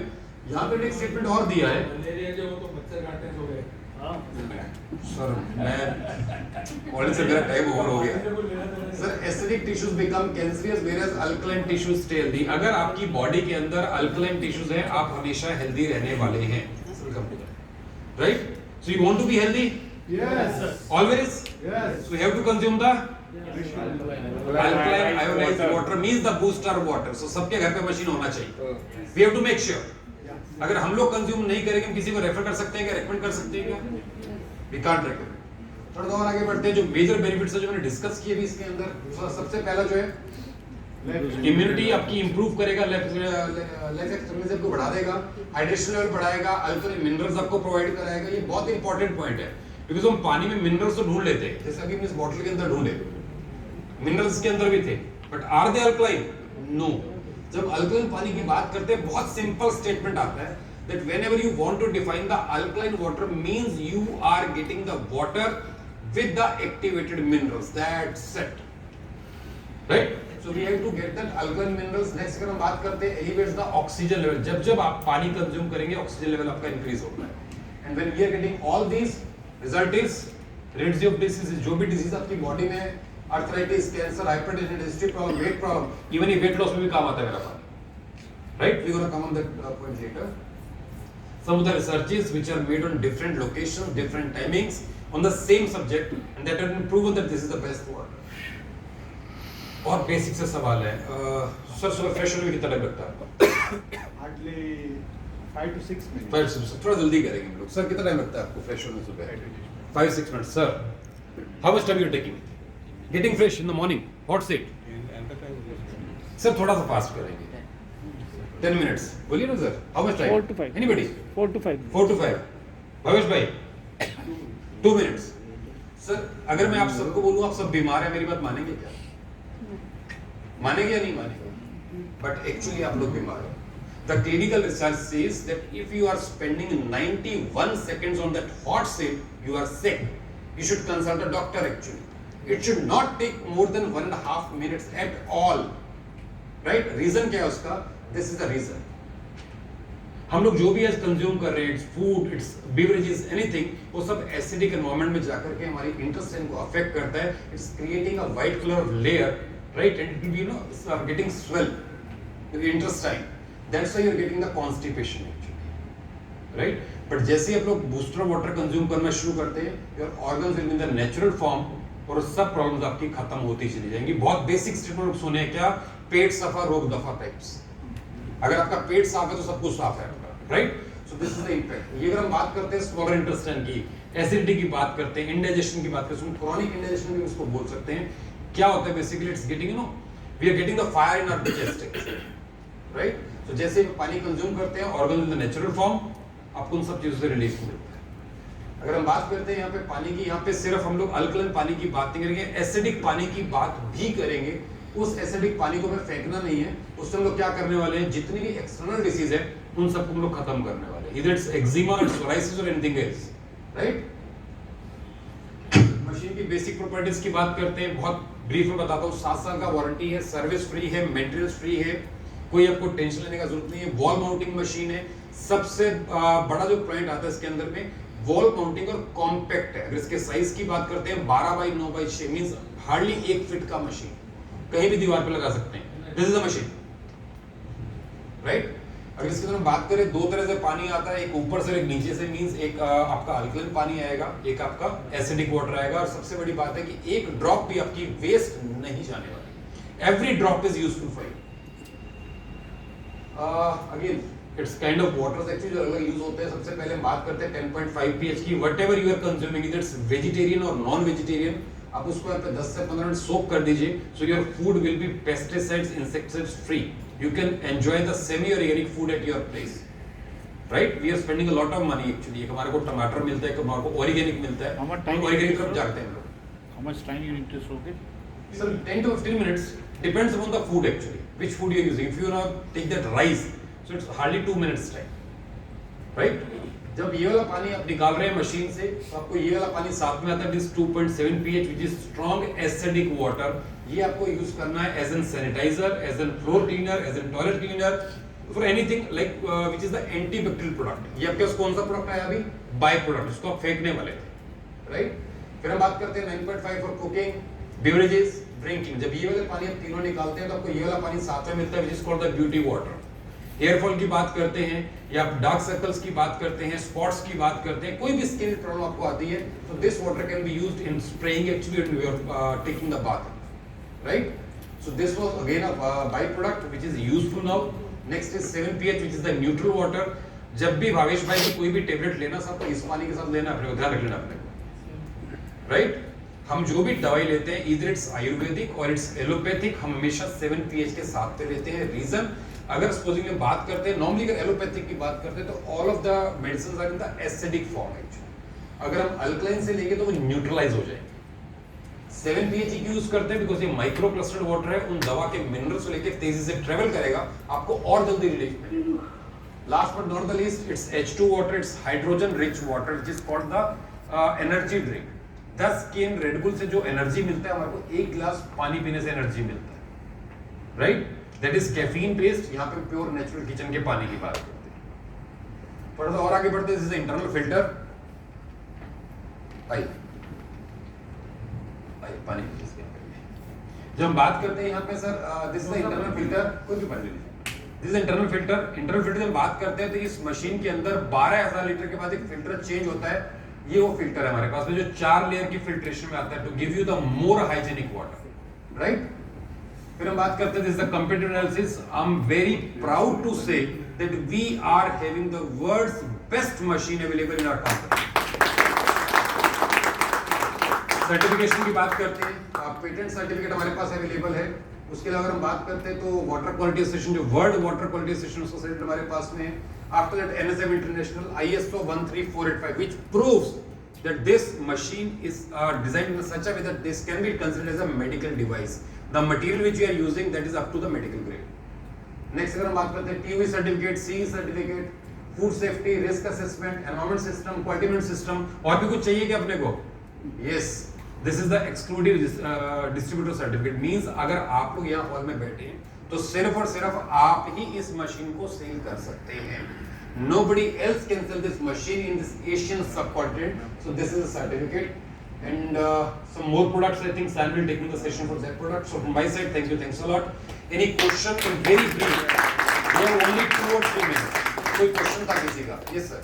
यहाँ पे एक स्टेटमेंट और दिया है। मलेरिया जो वो तो मच्छर काटने से हो गए। सर मैं ऑलरेडी से मेरा टाइम ओवर हो गया। Sir acidic tissues become cancerous whereas alkaline tissues stay healthy. अगर आपकी बॉडी के अंदर अल्कलाइन टिश्यूज है, आप हमेशा हेल्दी रहने वाले हैं। Right? So you want to be healthy? Yes. Always? Yes. So you have to consume the alkaline ionized water means the booster water. So सबके घर पे मशीन होना चाहिए. We have to make sure. अगर हम लोग कंज्यूम नहीं करेंगे, हम किसी को रेफर कर सकते हैं क्या, रेकमेंड कर सकते हैं क्या? We can't recommend. थोड़ा और आगे बढ़ते हैं, जो मेजर बेनिफिट्स है जो मैंने डिस्कस किए भी इसके अंदर। सबसे पहला जो है इम्यूनिटी आपकी इंप्रूव करेगा, लाइफ एक्सपेक्टेंसी को बढ़ा देगा, हाइड्रेशन लेवल बढ़ाएगा, अल्कलाइन मिनरल्स आपको प्रोवाइड कराएगा। ये बहुत इंपॉर्टेंट पॉइंट है, क्योंकि हम पानी में मिनरल्स तो ढूंढ लेते हैं, जैसे अभी हम इस बॉटल के अंदर ढूंढे मिनरल्स के अंदर भी थे, but are they alkaline? No. जब अल्कलाइन पानी की बात करते हैं, बहुत सिंपल स्टेटमेंट आता है that whenever you want to define the alkaline water means you are getting the water with the activated minerals. That's it. Right? So we have to get that alkaline minerals. Next अगर हम बात करते हैं elevates the oxygen level. जब आप पानी consume करेंगे, oxygen level आपका इंक्रीज होता है। And when we are getting all these, result is rates of diseases. जो भी डिजीज आपकी बॉडी में, arthritis, cancer, hypertension, digestive problem, weight problem, even weight loss में भी काम आता है मेरा पानी। Right? We gonna come on that point later. Some of the researches which are made on different locations, different timings on the same subject, and that have been proven that this is the best water. और basic से सवाल है, sir सुबह fresh होने में कितना time लगता है? Hardly 5 to 6 minutes. 5 से थोड़ा जल्दी करेंगे हम लोग। सर कितना टाइम लगता है आपको फ्रेश होने सुबह? 5-6 minute. Sir how much time you taking? Getting fresh in the morning, hot seat. Sir थोड़ा सा फास्ट करेंगे। 10 minutes. बोलिए ना sir, how much time? 4 to 5. Anybody? 4 to 5. 4 to 5. Bhavesh भाई 2 minutes. सर अगर मैं आप सबको बोलूं आप सब बीमार हैं, मेरी बात मानेंगे क्या? मानेंगे या नहीं मानेंगे? बट एक्चुअली आप लोग बीमार हैं. The clinical research says that if you are spending 91 seconds on that hot seat, you are sick. You should consult a doctor actually. It should not take more than 1.5 minutes at all. Right? Reason क्या है उसका? This is the reason. हम लोग जो भी आज consume कर रहे हैं, its food, it's beverages, anything, वो सब एसिडिक एनवायरनमेंट में जाकर के हमारी इंटेस्टाइन को अफेक्ट करता है. It's creating a white colour layer, right, and it will be, you know, getting swell in the intestine. That's why you are getting the constipation actually, right. But जैसे ही आप लोग बूस्टर वाटर कंज्यूम करना शुरू करते हैं, your organs will be in the natural form और सब प्रॉब्लम्स आपकी खत्म होती चली जाएंगी. बहुत बेसिक स्टेटमेंट सुने हैं क्या? पेट सफा रोग दफा टाइप्स. अगर आपका पेट साफ है तो सब कुछ साफ है आपका, right. So this is the impact. ये अगर हम बात करते हैं स्मॉलर इंटेस्टाइन की, एसिडिटी की बात करते हैं, इंडाइजेशन की बात करते हैं, क्रॉनिक इंडाइजेशन भी इसको बोल सकते हैं. क्या होता है basically? It's getting, you know, we are getting the fire in our digestive, right. So जैसे पानी कंज्यूम करते हैं, organ in the natural form, आपको उन सब चीजों से रिलीफ मिलता है. अगर हम बात करते हैं यहाँ पे पानी की, यहाँ पे सिर्फ हम लोग अल्कलाइन पानी की बात नहीं करेंगे, एसिडिक पानी की बात भी करेंगे. उस एसिडिक पानी को हमें फेंकना नहीं है, उससे हम लोग क्या करने वाले हैं? जितनी भी एक्सटर्नल डिसीज है उन सबको हम लोग खत्म करने वाले हैं. इधर इट्स एक्जिमा, इट्स सोराइसिस और एनीथिंग एल्स, राइट. मशीन की बेसिक प्रॉपर्टीज की बात करते हैं, बहुत ब्रीफ में बताता हूँ. 7 साल का वारंटी है, सर्विस फ्री है, मेंटेनेंस फ्री है, कोई आपको टेंशन लेने का जरूरत नहीं है. वॉल माउंटिंग मशीन है. सबसे बड़ा जो पॉइंट आता है इसके अंदर में वॉल माउंटिंग और कॉम्पैक्ट है. अगर इसके साइज की बात करते हैं 12 by 9 by 6 means hardly 1 feet का मशीन, कहीं भी दीवार पे लगा सकते हैं. This is the machine, right. अगर इसके अंदर बात करें, 2 तरह से पानी आता है, एक ऊपर से एक नीचे से. मींस एक आपका अल्कलाइन पानी आएगा, एक आपका एसिडिक वाटर आएगा. और सबसे बड़ी बात है कि एक ड्रॉप भी आपकी वेस्ट नहीं जाने वाली. Every drop is useful for you. Again it's kind of waters actually जो अलग यूज होते हैं. सबसे पहले हम बात करते हैं 10.5 pH की. व्हाटएवर यू आर कंज्यूमिंग, इधर इट्स वेजिटेरियन और नॉन वेजिटेरियन, आप उसको यहाँ पे 10 से 15 मिनट सोक कर दीजिए. So your food will be pesticides, insecticides free. You can enjoy the semi organic food at your place, right. We are spending a lot of money actually. एक हमारे को टमाटर मिलता है, एक हमारे को ऑर्गेनिक मिलता है. How much time organic you तरफ need to जाते हैं हम लोग. How much time you need to soak it? Sir, 10 to 15 minutes depends upon the food actually, which food you are using. If you now take that rice, so it's hardly 2 minutes time, right? जब ये वाला पानी आप निकाल रहे हैं machine से, तो आपको ये वाला पानी साथ में आता है. This 2.7 pH which is strong acidic water. ये आपको यूज करना है as an sanitizer, as an floor cleaner, as an toilet cleaner, for anything like which is the antibacterial product. ये आपके पास कौन सा प्रोडक्ट आया अभी? By product. इसको आप फेंकने वाले थे, राइट. फिर हम बात करते हैं 9.5 फॉर कुकिंग, बेवरेजेस, ड्रिंकिंग. जब ये वाले पानी आप तीनों निकालते हैं तो आपको ये वाला पानी साथ में मिलता है, which is called the beauty water. Hair fall की बात करते हैं, या आप डार्क सर्कल्स की बात करते हैं, स्पॉट्स की बात करते हैं, कोई भी स्किन प्रॉब्लम आपको आती है, तो this water can be used in spraying actually when you are taking the bath, right. So this was again a by product which is useful now. Next is 7 pH which is the neutral water. जब भी भावेश भाई की कोई भी tablet लेना सब तो इस पानी के साथ लेना, अपने को ध्यान रख लेना अपने को, राइट. हम जो भी दवाई लेते हैं, इधर इट्स आयुर्वेदिक और इट्स एलोपैथिक, हम हमेशा 7 pH के साथ पे लेते हैं. रीजन, अगर सपोजिंग में बात करते हैं नॉर्मली, अगर एलोपैथिक की बात करते हैं तो all of the medicine are in the acidic form actually. अगर हम अल्कलाइन से लेंगे तो वो न्यूट्रलाइज हो जाएंगे. 7 pH की यूज करते हैं बिकॉज ये माइक्रो क्लस्टर्ड वाटर है, उन दवा के मिनरल्स को लेकर तेजी से ट्रेवल करेगा, आपको और जल्दी रिलीफ मिलेगा. Last but not the least, it's H2 water, it's hydrogen rich water which is called the energy drink. 10 can Red Bull से जो एनर्जी मिलता है, हमारे को 1 गिलास पानी पीने से एनर्जी मिलता है, right. That is caffeine based. यहाँ पे प्योर नेचुरल किचन के पानी की बात करते हैं. थोड़ा सा और आगे बढ़ते हैं. This is internal filter. I पानी जब हम बात करते हैं यहाँ पे sir, this is internal filter. कोई भी पानी लीजिए. This is internal filter. Internal filter जब बात करते हैं तो इस मशीन के अंदर 12,000 लीटर के बाद एक फिल्टर चेंज होता है. ये वो फिल्टर है हमारे पास में जो 4 लेयर की फिल्ट्रेशन में आता है to give you the more hygienic water, right. फिर हम बात करते हैं this is the comparative analysis. I am very proud to say that we are having the world's best machine available in our company. Certification की बात करते हैं, patent certificate हमारे पास अवेलेबल है. उसके अलावा अगर हम बात करते हैं तो वाटर क्वालिटी एसोसिएशन, जो world water quality association society हमारे पास में है। After that NSM international ISO 13485 which proves that this machine is designed in such a way that this can be considered as a medical device. The material which you are using, that is up to the medical grade. Next अगर हम बात करते हैं TUV certificate, CE certificate, food safety, risk assessment, environment system, quality management system, और भी कुछ चाहिए क्या अपने को? Yes, this is the exclusive distributor certificate. Means अगर आप लोग यहाँ हॉल में बैठे हैं तो सिर्फ और सिर्फ आप ही इस मशीन को सेल कर सकते हैं। Nobody else can sell this machine in this Asian subcontinent. So this is a certificate. And some more products, I think Sam will take me the session for that product. So from my side, thank you, thanks a lot. Any question in very brief? We have only 2 or 3 minutes. कोई question था किसी का? Yes sir.